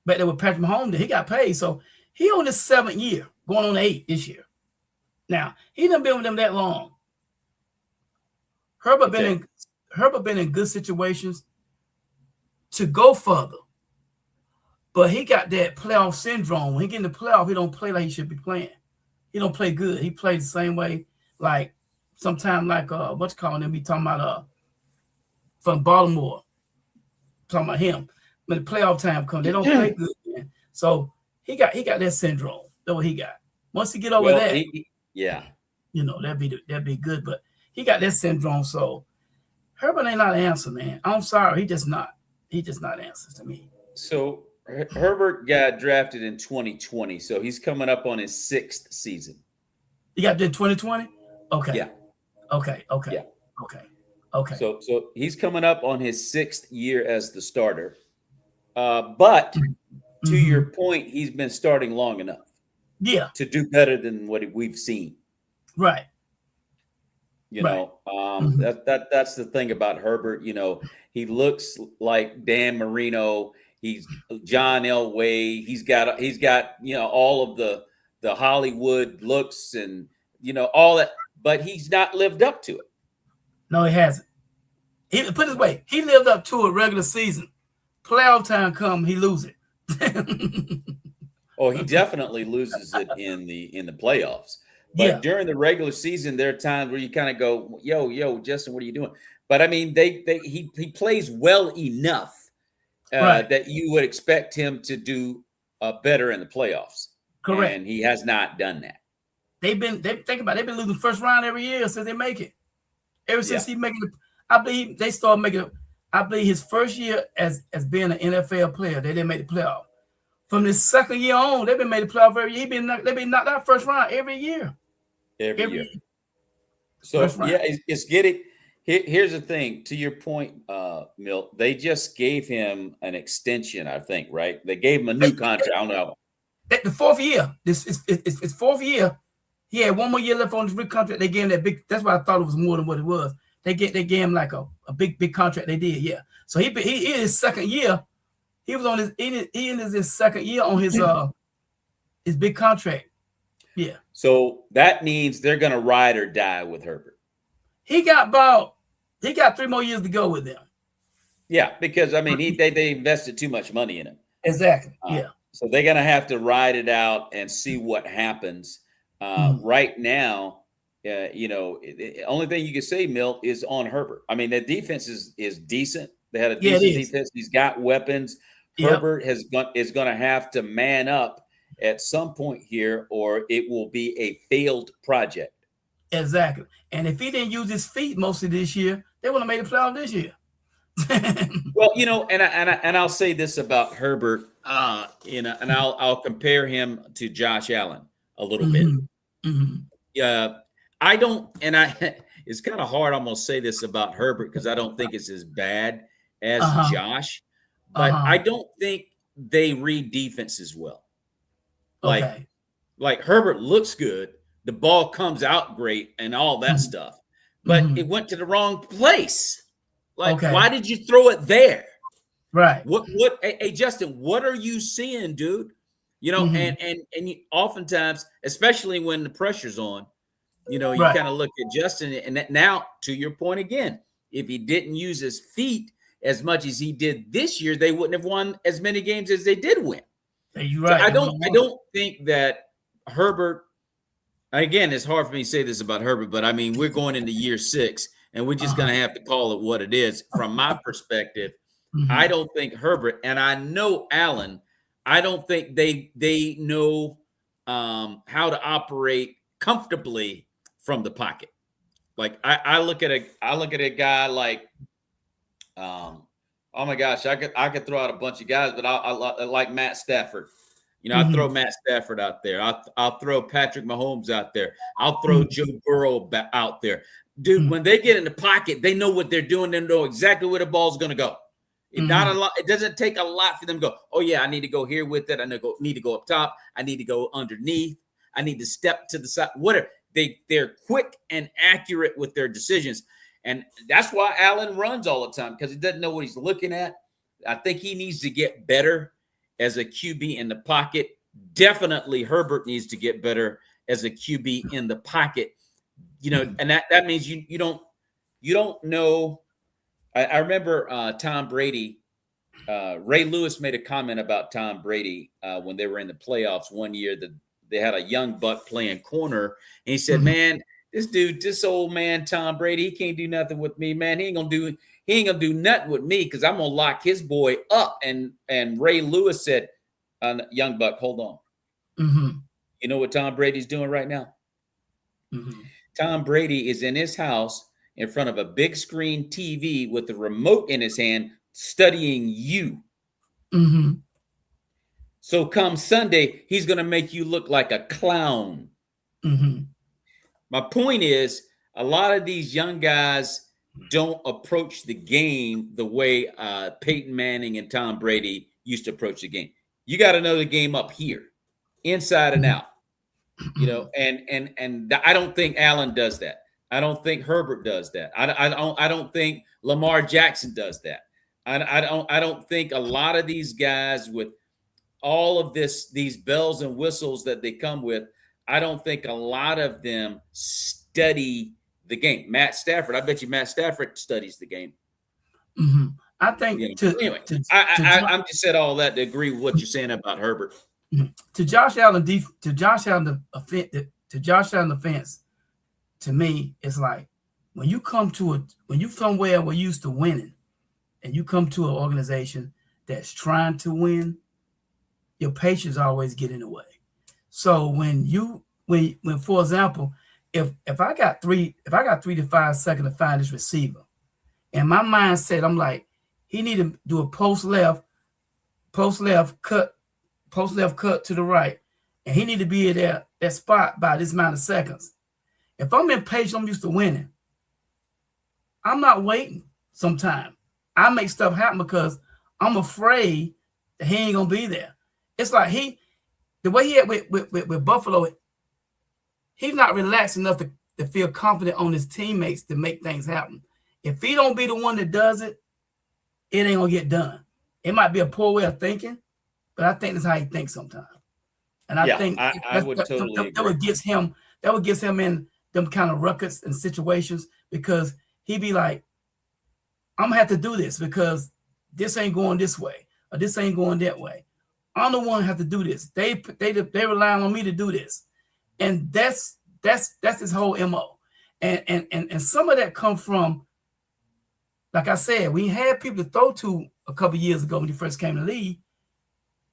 Speaker 2: But there with Patrick Mahomes, he got paid. So he on his 7th year, going on 8 this year. Now, he done been with them that long. Herbert been in good situations to go further. But he got that playoff syndrome. When he get in the playoff, he don't play like he should be playing. He don't play good. He plays the same way, like sometimes like what's calling him? Be talking about from Baltimore. Talking about him. When the playoff time comes, they don't play good, man. So he got that syndrome. That's what he got. Once he get over that, you know, that'd be good. But he got that syndrome. So Herbert ain't not an answer, man. I'm sorry, he just not answer to me.
Speaker 1: So Herbert got drafted in 2020, so he's coming up on his 6th season.
Speaker 2: You got that 2020? Okay.
Speaker 1: Yeah.
Speaker 2: Okay.
Speaker 1: Yeah.
Speaker 2: Okay.
Speaker 1: So he's coming up on his 6th year as the starter. But to your point, he's been starting long enough.
Speaker 2: Yeah.
Speaker 1: To do better than what we've seen.
Speaker 2: Right.
Speaker 1: You know, that's the thing about Herbert. You know, he looks like Dan Marino. He's John Elway. He's got you know, all of the Hollywood looks and, you know, all that, but he's not lived up to it.
Speaker 2: No, he hasn't. He put it this way, he lived up to a regular season. Playoff time come, he lose it.
Speaker 1: Oh, he definitely loses it in the playoffs. But during the regular season, there are times where you kind of go, yo, Justin, what are you doing? But I mean, he plays well enough that you would expect him to do better in the playoffs.
Speaker 2: Correct.
Speaker 1: And he has not done that.
Speaker 2: They've been losing first round every year since they make it. Ever since he making I believe they started making I believe his first year as being an NFL player, they didn't make the playoff. From his second year on, they've been made the playoff every year. They've been knocked out first round every year.
Speaker 1: Every year. So it's getting. Here's the thing. To your point, Milt, they just gave him an extension. I think, right? They gave him a new contract. I don't know.
Speaker 2: The 4th year. It's 4th year. He had 1 more year left on his big contract. They gave him that big. That's why I thought it was more than what it was. They gave him like a big contract. They did, yeah. So he in his 2nd year. He was on his his 2nd year on his big contract. Yeah. So
Speaker 1: that means they're gonna ride or die with Herbert.
Speaker 2: He got 3 more years to go with them.
Speaker 1: Yeah, because I mean they invested too much money in him.
Speaker 2: Exactly.
Speaker 1: So they're gonna have to ride it out and see what happens. Right now, you know, the only thing you can say, Milt, is on Herbert. I mean, the defense is decent. They had a decent defense. He's got weapons.
Speaker 2: Yep.
Speaker 1: Herbert is going to have to man up at some point here, or it will be a failed project.
Speaker 2: Exactly. And if he didn't use his feet most of this year, they would have made a playoff this year.
Speaker 1: Well, and I'll say this about Herbert, and I'll compare him to Josh Allen a little bit. Yeah, I don't, and it's kind of hard. I'm gonna say this about Herbert because I don't think it's as bad as Josh, but I don't think they read defenses well. Like Herbert looks good, the ball comes out great, and all that stuff, but it went to the wrong place. Like, why did you throw it there?
Speaker 2: Right.
Speaker 1: Hey, Justin, what are you seeing, dude? And you, oftentimes, especially when the pressure's on, you kind of look at Justin, and now to your point again, if he didn't use his feet as much as he did this year, they wouldn't have won as many games as they did win.
Speaker 2: You're right.
Speaker 1: So I don't think that Herbert. Again, it's hard for me to say this about Herbert, but I mean, we're going into year 6, and we're just going to have to call it what it is. From my perspective, I don't think Herbert, and I know Allen, I don't think they know how to operate comfortably from the pocket. Like I look at a guy like, oh my gosh, I could throw out a bunch of guys, but I like Matt Stafford. I throw Matt Stafford out there. I'll throw Patrick Mahomes out there. I'll throw Joe Burrow out there. Dude, when they get in the pocket, they know what they're doing. They know exactly where the ball's going to go. Not a lot. It doesn't take a lot for them to go, oh, yeah, I need to go here with it. I need to go up top. I need to go underneath. I need to step to the side. Whatever. They're quick and accurate with their decisions. And that's why Allen runs all the time, because he doesn't know what he's looking at. I think he needs to get better as a QB in the pocket. Definitely Herbert needs to get better as a QB in the pocket. And that means you don't know. I remember Tom Brady. Ray Lewis made a comment about Tom Brady when they were in the playoffs one year that they had a young buck playing corner, and he said, "Man, this old man Tom Brady, he can't do nothing with me, man. He ain't gonna do nothing with me because I'm gonna lock his boy up." And Ray Lewis said, "Young buck, hold on. You know what Tom Brady's doing right now? Tom Brady is in his house in front of a big screen TV with the remote in his hand, studying you. So come Sunday, he's going to make you look like a clown." My point is, a lot of these young guys don't approach the game the way Peyton Manning and Tom Brady used to approach the game. You got to know the game up here, inside and out. And I don't think Allen does that. I don't think Herbert does that. I don't think Lamar Jackson does that. I don't think a lot of these guys with all of these bells and whistles that they come with, I don't think a lot of them study the game. Matt Stafford, I bet you Matt Stafford studies the game.
Speaker 2: I think
Speaker 1: I'm just said all that to agree with what you're saying about Herbert.
Speaker 2: To Josh Allen offense, to me, it's like when you somewhere where you used to winning, and you come to an organization that's trying to win, your patience always get in the way. So when for example, if I got 3 to 5 seconds to find this receiver, and my mindset, I'm like, he need to do a post left cut to the right, and he need to be at that spot by this amount of seconds. If I'm impatient, I'm used to winning. I'm not waiting. Sometimes I make stuff happen because I'm afraid that he ain't gonna be there. It's like the way he had with Buffalo, he's not relaxed enough to feel confident on his teammates to make things happen. If he don't be the one that does it, it ain't gonna get done. It might be a poor way of thinking, but I think that's how he thinks sometimes. And I think
Speaker 1: I would totally agree.
Speaker 2: That would get him in them kind of ruckus and situations, because he'd be like, I'm gonna have to do this because this ain't going this way or this ain't going that way. I'm the one who have to do this. They rely on me to do this, and that's his whole MO. And some of that come from like I said, we had people to throw to a couple years ago when he first came to the league.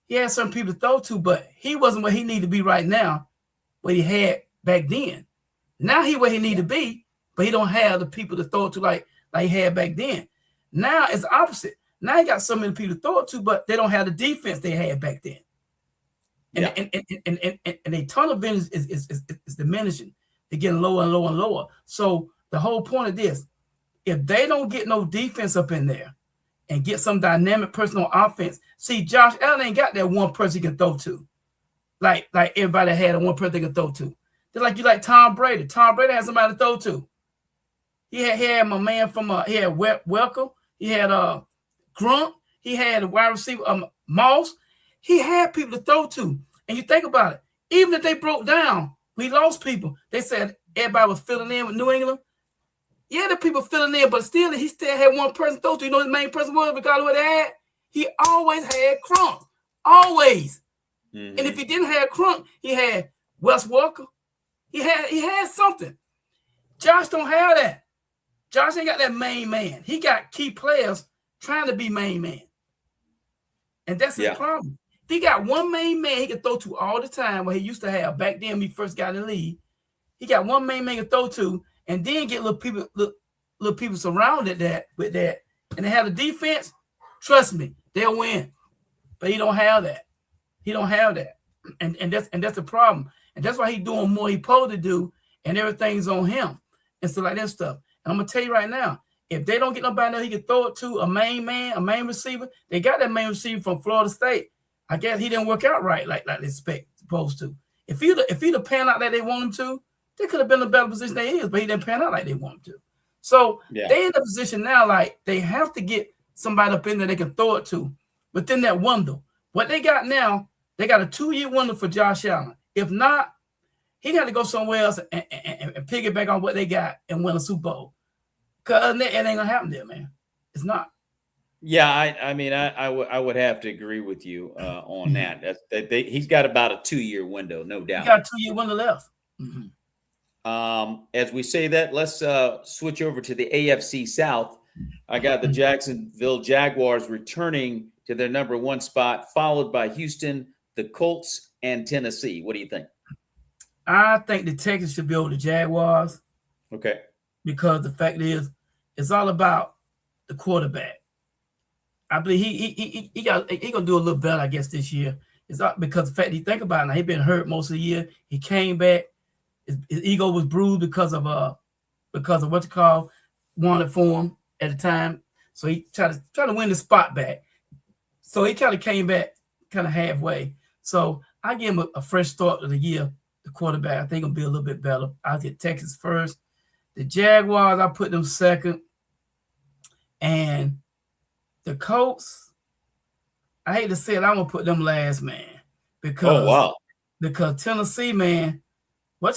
Speaker 2: He had certain people to throw to, but he wasn't where he needed to be right now, what he had back then. Now he where he need to be, but he don't have the people to throw it to like he had back then. Now it's the opposite. Now he got so many people to throw it to, but they don't have the defense they had back then. And a ton of business is diminishing. They're getting lower and lower and lower. So the whole point of this, if they don't get no defense up in there and get some dynamic person on offense, see, Josh Allen ain't got that one person he can throw to. Like everybody had a one person they can throw to. They're like you like Tom Brady. Tom Brady had somebody to throw to. He had my man from he had Welcome. He had Grunt. He had a wide receiver Moss. He had people to throw to. And you think about it, even if they broke down, we lost people. They said everybody was filling in with New England. Yeah, the people filling in, but still, he still had one person to throw to. You know his main person was, regardless of what they had? He always had Crunk. Always. And if he didn't have Crunk, he had Wes Walker. He had something. Josh don't have that. Josh ain't got that main man. He got key players trying to be main man. And that's his problem. If he got one main man he can throw to all the time, what he used to have back then when he first got in the league, he got one main man to throw to, and then get little people surrounded with that, and they have the defense. Trust me, they'll win. But he don't have that. He don't have that, and that's the problem. And that's why he's doing more he's supposed to do, and everything's on him and stuff like that stuff. And I'm gonna tell you right now, if they don't get nobody there he can throw it to, a main man, a main receiver, they got that main receiver from Florida State. I guess he didn't work out right like they supposed to. If he'd have panned out like they want him to, they could have been in a better position they is, but he didn't pan out like they want him to. So they in a position now like they have to get somebody up in there they can throw it to within that window. What they got now, they got a 2-year window for Josh Allen. If not, he got to go somewhere else and piggyback on what they got and win a Super Bowl. Because it ain't gonna happen there, man. It's not.
Speaker 1: Yeah, I mean, I would have to agree with you on that. He's got about a 2-year window, no doubt.
Speaker 2: He got a 2-year window left.
Speaker 1: As we say that, let's switch over to the AFC South. I got the Jacksonville Jaguars returning to their number 1 spot, followed by Houston, the Colts, and Tennessee. What do you think?
Speaker 2: I think the Texans should be over the Jaguars.
Speaker 1: Okay.
Speaker 2: Because the fact is, it's all about the quarterback. I believe he gonna do a little better, I guess, this year. It's not because the fact you think about it now, he been hurt most of the year. He came back. His ego was bruised because of what you call wanted for him at the time. So he tried to win the spot back. So he kind of came back kind of halfway. So I give him a fresh start of the year. The quarterback, I think he'll be a little bit better. I'll get Texas first. The Jaguars, I put them second. And the Colts, I hate to say it, I'm going to put them last, man. Because Tennessee, man, he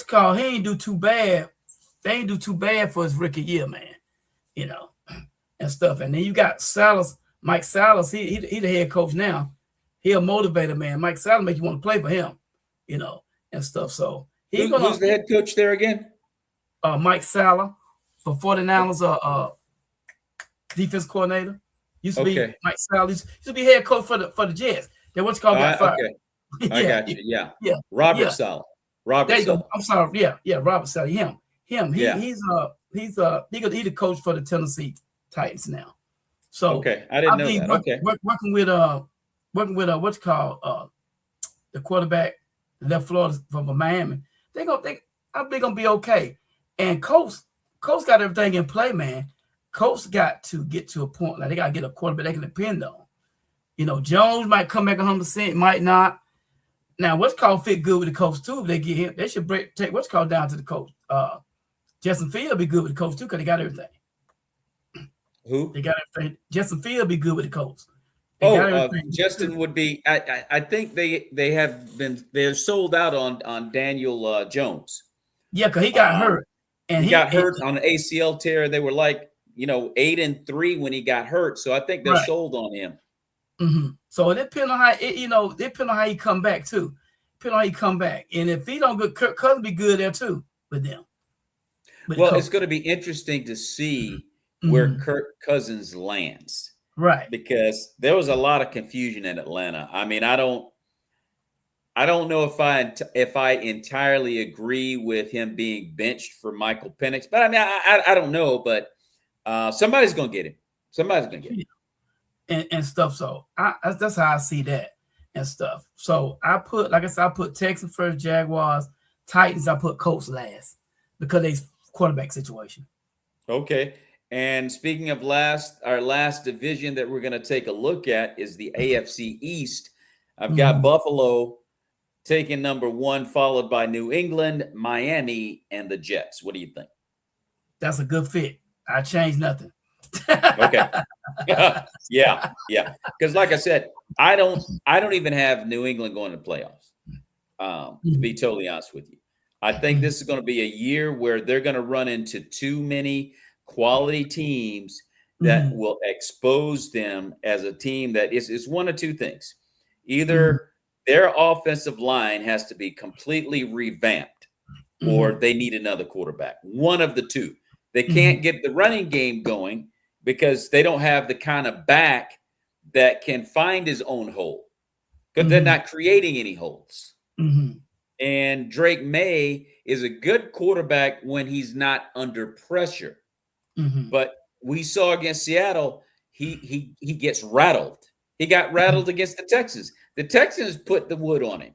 Speaker 2: ain't do too bad. They ain't do too bad for his rookie year, man. You know, and stuff. And then you got Salas, Mike Salas. He the head coach now. He a motivator, man. Mike Salas make you want to play for him, you know, and stuff. So
Speaker 1: who's the head coach there again?
Speaker 2: Mike Salah for 49ers, defense coordinator. Used to be Mike Salah. Used to be head coach for the Jets. Then what's called got fired.
Speaker 1: Okay. I got you. Yeah. Robert Salah. Robert Salah.
Speaker 2: I'm sorry. Yeah. Robert Salah. Him. He's the coach for the Tennessee Titans now. So
Speaker 1: I didn't know that. Okay.
Speaker 2: Working with what's called the quarterback left Florida from Miami. I think they're gonna be okay. And Colts got everything in play, man. Colts got to get to a point like they got to get a quarterback they can depend on. You know, Jones might come back 100%, might not. Now, what's called fit good with the Colts too. If they get him, they should take what's called down to the coach. Justin Field be good with the Colts too because they got everything.
Speaker 1: Who?
Speaker 2: They got everything. Justin Field be good with the Colts.
Speaker 1: Justin would be. I think they're sold out on Daniel Jones.
Speaker 2: Yeah, because he got hurt.
Speaker 1: And he got hurt on an ACL tear. They were like, 8-3 when he got hurt. So I think they're sold on him.
Speaker 2: Mm-hmm. So it depends on how he come back too. Depending on how he come back. And if he don't good, Kirk Cousins be good there too with them.
Speaker 1: It's going to be interesting to see where Kirk Cousins lands.
Speaker 2: Right.
Speaker 1: Because there was a lot of confusion in Atlanta. I mean, I don't know if I entirely agree with him being benched for Michael Penix, but I mean, I don't know, but somebody's gonna get him. Somebody's gonna get him
Speaker 2: and stuff. So that's how I see that and stuff. So I put, like I said, I put Texans first, Jaguars, Titans. I put Colts last because they quarterback situation.
Speaker 1: Okay. And speaking of our last division that we're going to take a look at is the AFC East. I've got Buffalo taking number 1, followed by New England, Miami, and the Jets. What do you think?
Speaker 2: That's a good fit. I changed nothing.
Speaker 1: Okay. yeah. Because like I said, I don't even have New England going to playoffs. To be totally honest with you, I think this is going to be a year where they're going to run into too many quality teams that will expose them as a team that is one of two things. Either their offensive line has to be completely revamped or they need another quarterback. One of the two. They can't get the running game going because they don't have the kind of back that can find his own hole because they're not creating any holes. And Drake May is a good quarterback when he's not under pressure. But we saw against Seattle, he gets rattled. He got rattled against the Texans. The Texans put the wood on him,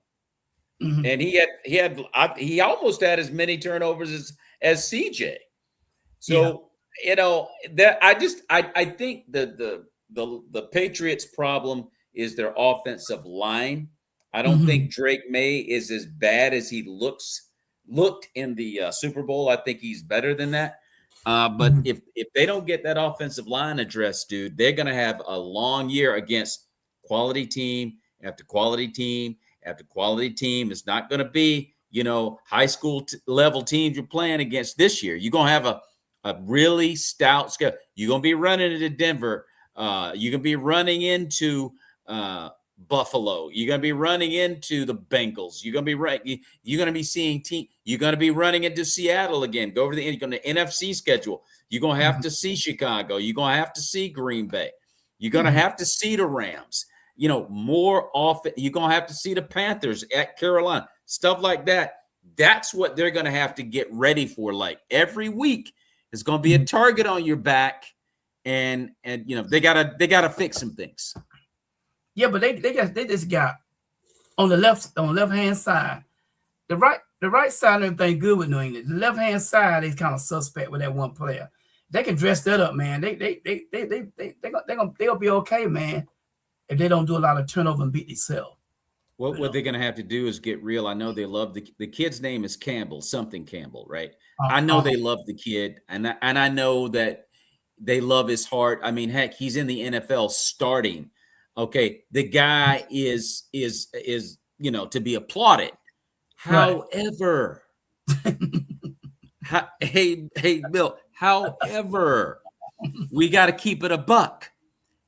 Speaker 1: and he almost had as many turnovers as CJ. So that I think the Patriots' problem is their offensive line. I don't think Drake May is as bad as he looked in the Super Bowl. I think he's better than that. But if they don't get that offensive line addressed, dude, they're going to have a long year against quality team after quality team after quality team. It's not going to be, high school level teams you're playing against this year. You're going to have a really stout schedule. You're going to be running into Denver. You're going to be running into Buffalo. You're going to be running into the Bengals. You're going to be seeing you're going to be running into Seattle again. Go over the NFC schedule. You're going to have to see Chicago. You're going to have to see Green Bay. You're going to have to see the Rams. More often. You're going to have to see the Panthers at Carolina. Stuff like that. That's what they're going to have to get ready for. Like every week, it's going to be a target on your back, and they gotta fix some things.
Speaker 2: Yeah, but they just got on the left hand side, the right side, everything good with New England. The left hand side is kind of suspect with that one player. They can dress that up, man. They'll be okay, man, if they don't do a lot of turnover and beat themselves.
Speaker 1: What they're gonna have to do is get real. I know they love the kid's name is Campbell, something Campbell, right? I know they love the kid, and I know that they love his heart. I mean, heck, he's in the NFL starting. Okay, the guy is to be applauded. However, hey Bill. However, we got to keep it a buck.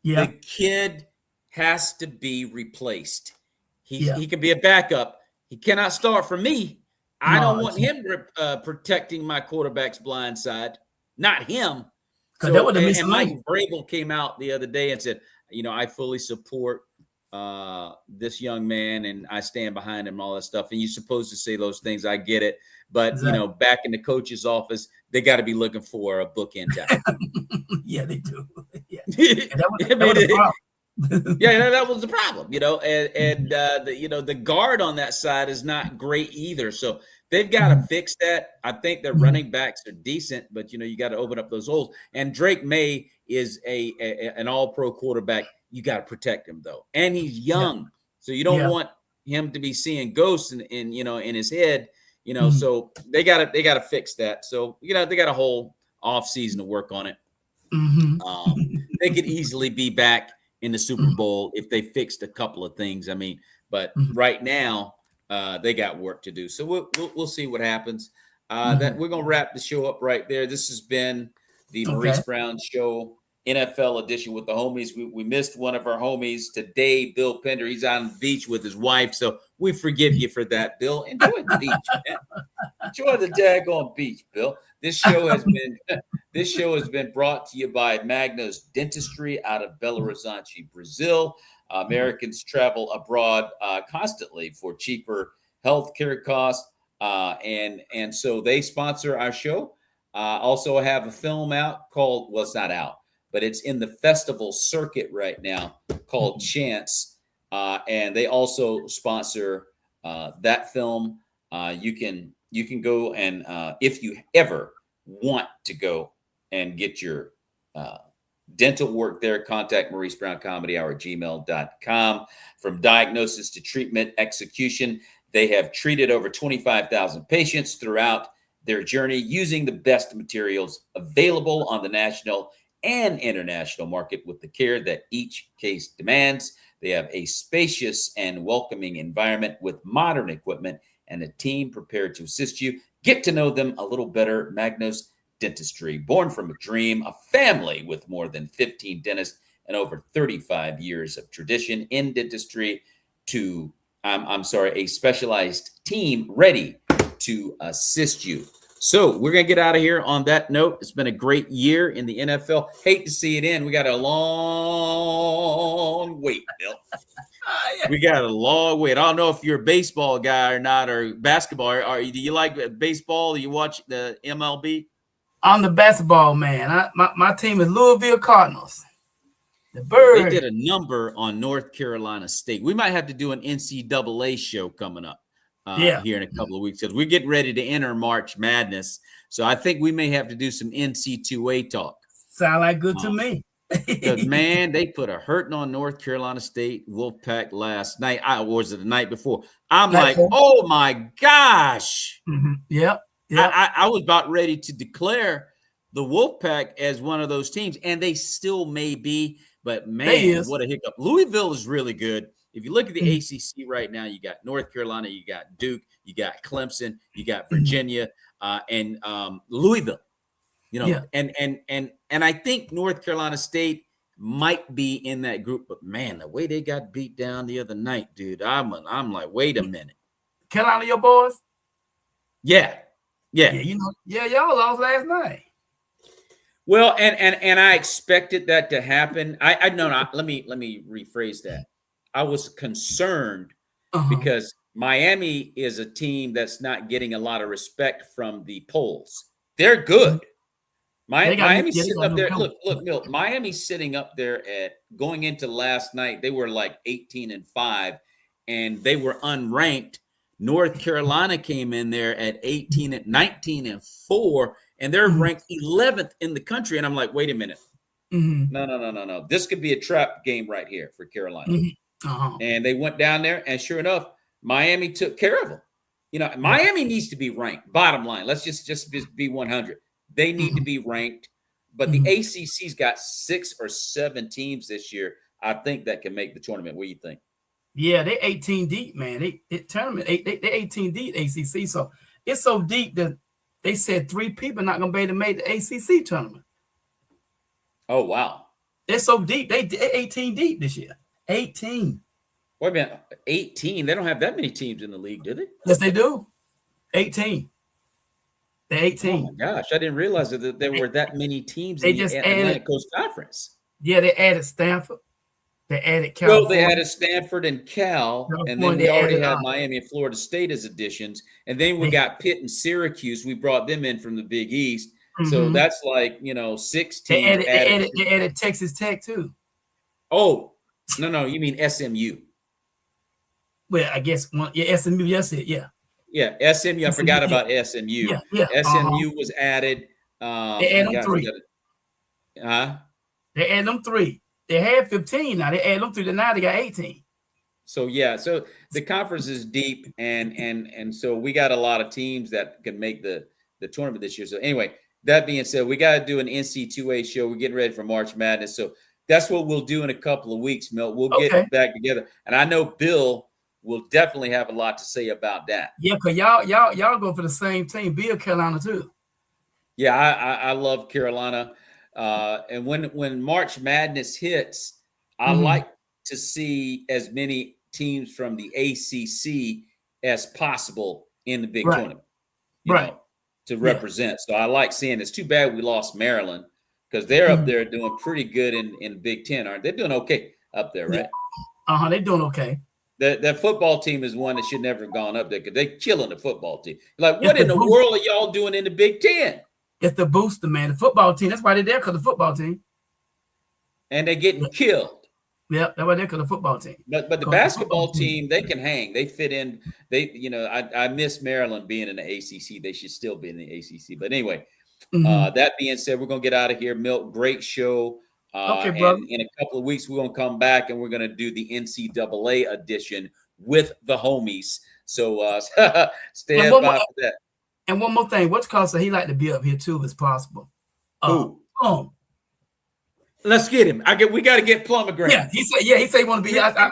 Speaker 2: Yeah,
Speaker 1: the kid has to be replaced. He can be a backup. He cannot start for me. I don't want him protecting my quarterback's blind side. Not him. So, and Mike Vrabel came out the other day and said, I fully support this young man and I stand behind him and all that stuff. And you're supposed to say those things. I get it. But, back in the coach's office, they got to be looking for a bookend tackle.
Speaker 2: Yeah, they do. Yeah.
Speaker 1: That was the problem, and the guard on that side is not great either. So they've got to fix that. I think their running backs are decent, but you got to open up those holes. And Drake May is an all-pro quarterback. You got to protect him though, and he's young, so you don't want him to be seeing ghosts in his head. So they got to fix that. So they got a whole off season to work on it. They could easily be back in the Super Bowl if they fixed a couple of things. I mean, but right now they got work to do. So we'll see what happens. That we're gonna wrap the show up right there. This has been the Maurice Brown Show NFL edition with the homies. We missed one of our homies today, Bill Pender. He's on the beach with his wife, so we forgive you for that, Bill. Enjoy the beach, man. Enjoy the daggone beach, Bill. This show has been This show has been brought to you by MAGNOS Dentistry out of Belo Horizonte, Brazil. Americans travel abroad constantly for cheaper healthcare costs, and so they sponsor our show. Also have a film out called, well, it's not out, but it's in the festival circuit right now called Chance, and they also sponsor that film. You can go and if you ever want to go and get your dental work there, contact Maurice Brown Comedy Hour at gmail.com. From diagnosis to treatment execution, they have treated over 25,000 patients throughout their journey using the best materials available on the national and international market with the care that each case demands. They have a spacious and welcoming environment with modern equipment and a team prepared to assist you. Get to know them a little better. MAGNOS Dentistry, born from a dream, a family with more than 15 dentists and over 35 years of tradition in dentistry, a specialized team ready to assist you. So we're going to get out of here on that note. It's been a great year in the NFL. Hate to see it end. We got a long wait, Bill. We got a long wait. I don't know if you're a baseball guy or not, or basketball. Do you like baseball? Do you watch the MLB?
Speaker 2: I'm the basketball man. My team is Louisville Cardinals. The Birds.
Speaker 1: They did a number on North Carolina State. We might have to do an NCAA show coming up here in a couple of weeks because we're getting ready to enter March Madness. So I think we may have to do some NC2A talk.
Speaker 2: Sound like good to me.
Speaker 1: Because, man, they put a hurting on North Carolina State Wolfpack last night. Was it the night before? I'm like, oh, my gosh.
Speaker 2: Mm-hmm. Yep.
Speaker 1: I was about ready to declare the Wolfpack as one of those teams, and they still may be. But, man, what a hiccup. Louisville is really good. If you look at the ACC right now, you got North Carolina, you got Duke, you got Clemson, you got Virginia, and Louisville. And I think North Carolina State might be in that group. But, man, the way they got beat down the other night, dude, I'm like, wait a minute.
Speaker 2: Carolina, your boys?
Speaker 1: Yeah.
Speaker 2: Y'all lost last night.
Speaker 1: Well, and I expected that to happen. Let me rephrase that. I was concerned because Miami is a team that's not getting a lot of respect from the polls. They're good. Miami's sitting up there. Look, Milt. Miami's sitting up there at going into last night. They were like 18-5, and they were unranked. North Carolina came in there at 19-4, and they're ranked 11th in the country. And I'm like, wait a minute. No. This could be a trap game right here for Carolina. And they went down there, and sure enough, Miami took care of them. Miami needs to be ranked. Bottom line, let's just be 100. They need to be ranked. But the ACC's got 6 or 7 teams this year, I think, that can make the tournament. What do you think?
Speaker 2: Yeah, they 18 deep, man. They 18 deep ACC. So it's so deep that they said 3 people not gonna be able to make the ACC tournament.
Speaker 1: Oh wow,
Speaker 2: they're so deep. They 18 deep this year. 18.
Speaker 1: Wait a minute, 18. They don't have that many teams in the league, do they?
Speaker 2: Yes, they do. 18. They're 18.
Speaker 1: Oh my gosh, I didn't realize that there were that many teams in the Atlantic Coast Conference.
Speaker 2: Yeah, they added Stanford. They added California.
Speaker 1: Well, they added Stanford and Cal, and then we already had Miami and Florida State as additions. And then we got Pitt and Syracuse. We brought them in from the Big East. So that's like, 6 teams.
Speaker 2: They added Texas Tech too.
Speaker 1: Oh, no, you mean SMU.
Speaker 2: Well, I guess SMU, yes, yeah.
Speaker 1: Yeah, SMU. I forgot about SMU.
Speaker 2: Yeah.
Speaker 1: SMU was added.
Speaker 2: They added them 3. They added them 3. They had 15 now. They added them 3. Now they got 18.
Speaker 1: So so the conference is deep, and so we got a lot of teams that can make the tournament this year. So anyway, that being said, we got to do an NC2A show. We're getting ready for March Madness, so that's what we'll do in a couple of weeks, Milt. We'll get back together, and I know Bill will definitely have a lot to say about that.
Speaker 2: Yeah, because y'all go for the same team. Bill Carolina too.
Speaker 1: Yeah, I love Carolina. And when March Madness hits, I like to see as many teams from the ACC as possible in the big tournament. You know? to represent. So I like seeing. It's too bad we lost Maryland because they're up there doing pretty good in Big Ten, aren't they? They're doing okay up there, right?
Speaker 2: They're doing okay.
Speaker 1: That football team is one that should never have gone up there because they're killing the football team. Like, what in the world are y'all doing in the Big Ten?
Speaker 2: It's the booster, man. The football team. That's why they're there, because the football team.
Speaker 1: And they're getting killed.
Speaker 2: Yeah, that's why they're because the football team.
Speaker 1: But the basketball team, they can hang. They fit in. I miss Maryland being in the ACC. They should still be in the ACC. But anyway, that being said, we're going to get out of here. Milt, great show.
Speaker 2: Okay, brother.
Speaker 1: And in a couple of weeks, we're going to come back and we're going to do the NCAA edition with the homies. So stand by for that.
Speaker 2: And one more thing. What's called, so he like to be up here too, if it's possible.
Speaker 1: Who?
Speaker 2: Plum.
Speaker 1: Let's get him. We got to get Plum a grant.
Speaker 2: Yeah, he said he want to be. I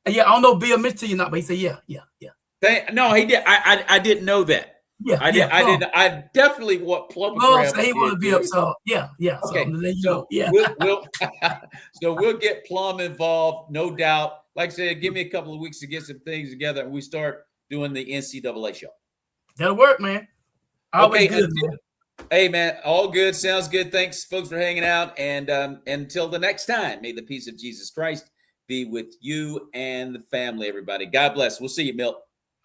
Speaker 2: don't know Bill Mitch to you not, but he said yeah.
Speaker 1: No, he did. I didn't know that.
Speaker 2: Yeah,
Speaker 1: I definitely want Plum.
Speaker 2: So he want to be up. So yeah.
Speaker 1: Okay.
Speaker 2: So
Speaker 1: we'll get Plum involved, no doubt. Like I said, give me a couple of weeks to get some things together, and we start doing the NCAA show.
Speaker 2: That'll work, man. Always good, man.
Speaker 1: Hey, man, all good. Sounds good. Thanks, folks, for hanging out. And until the next time, may the peace of Jesus Christ be with you and the family, everybody. God bless. We'll see you, Milt.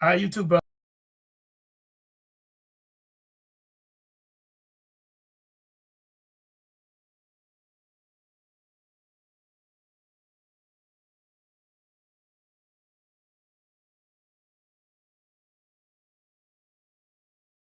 Speaker 2: All right, you too, brother.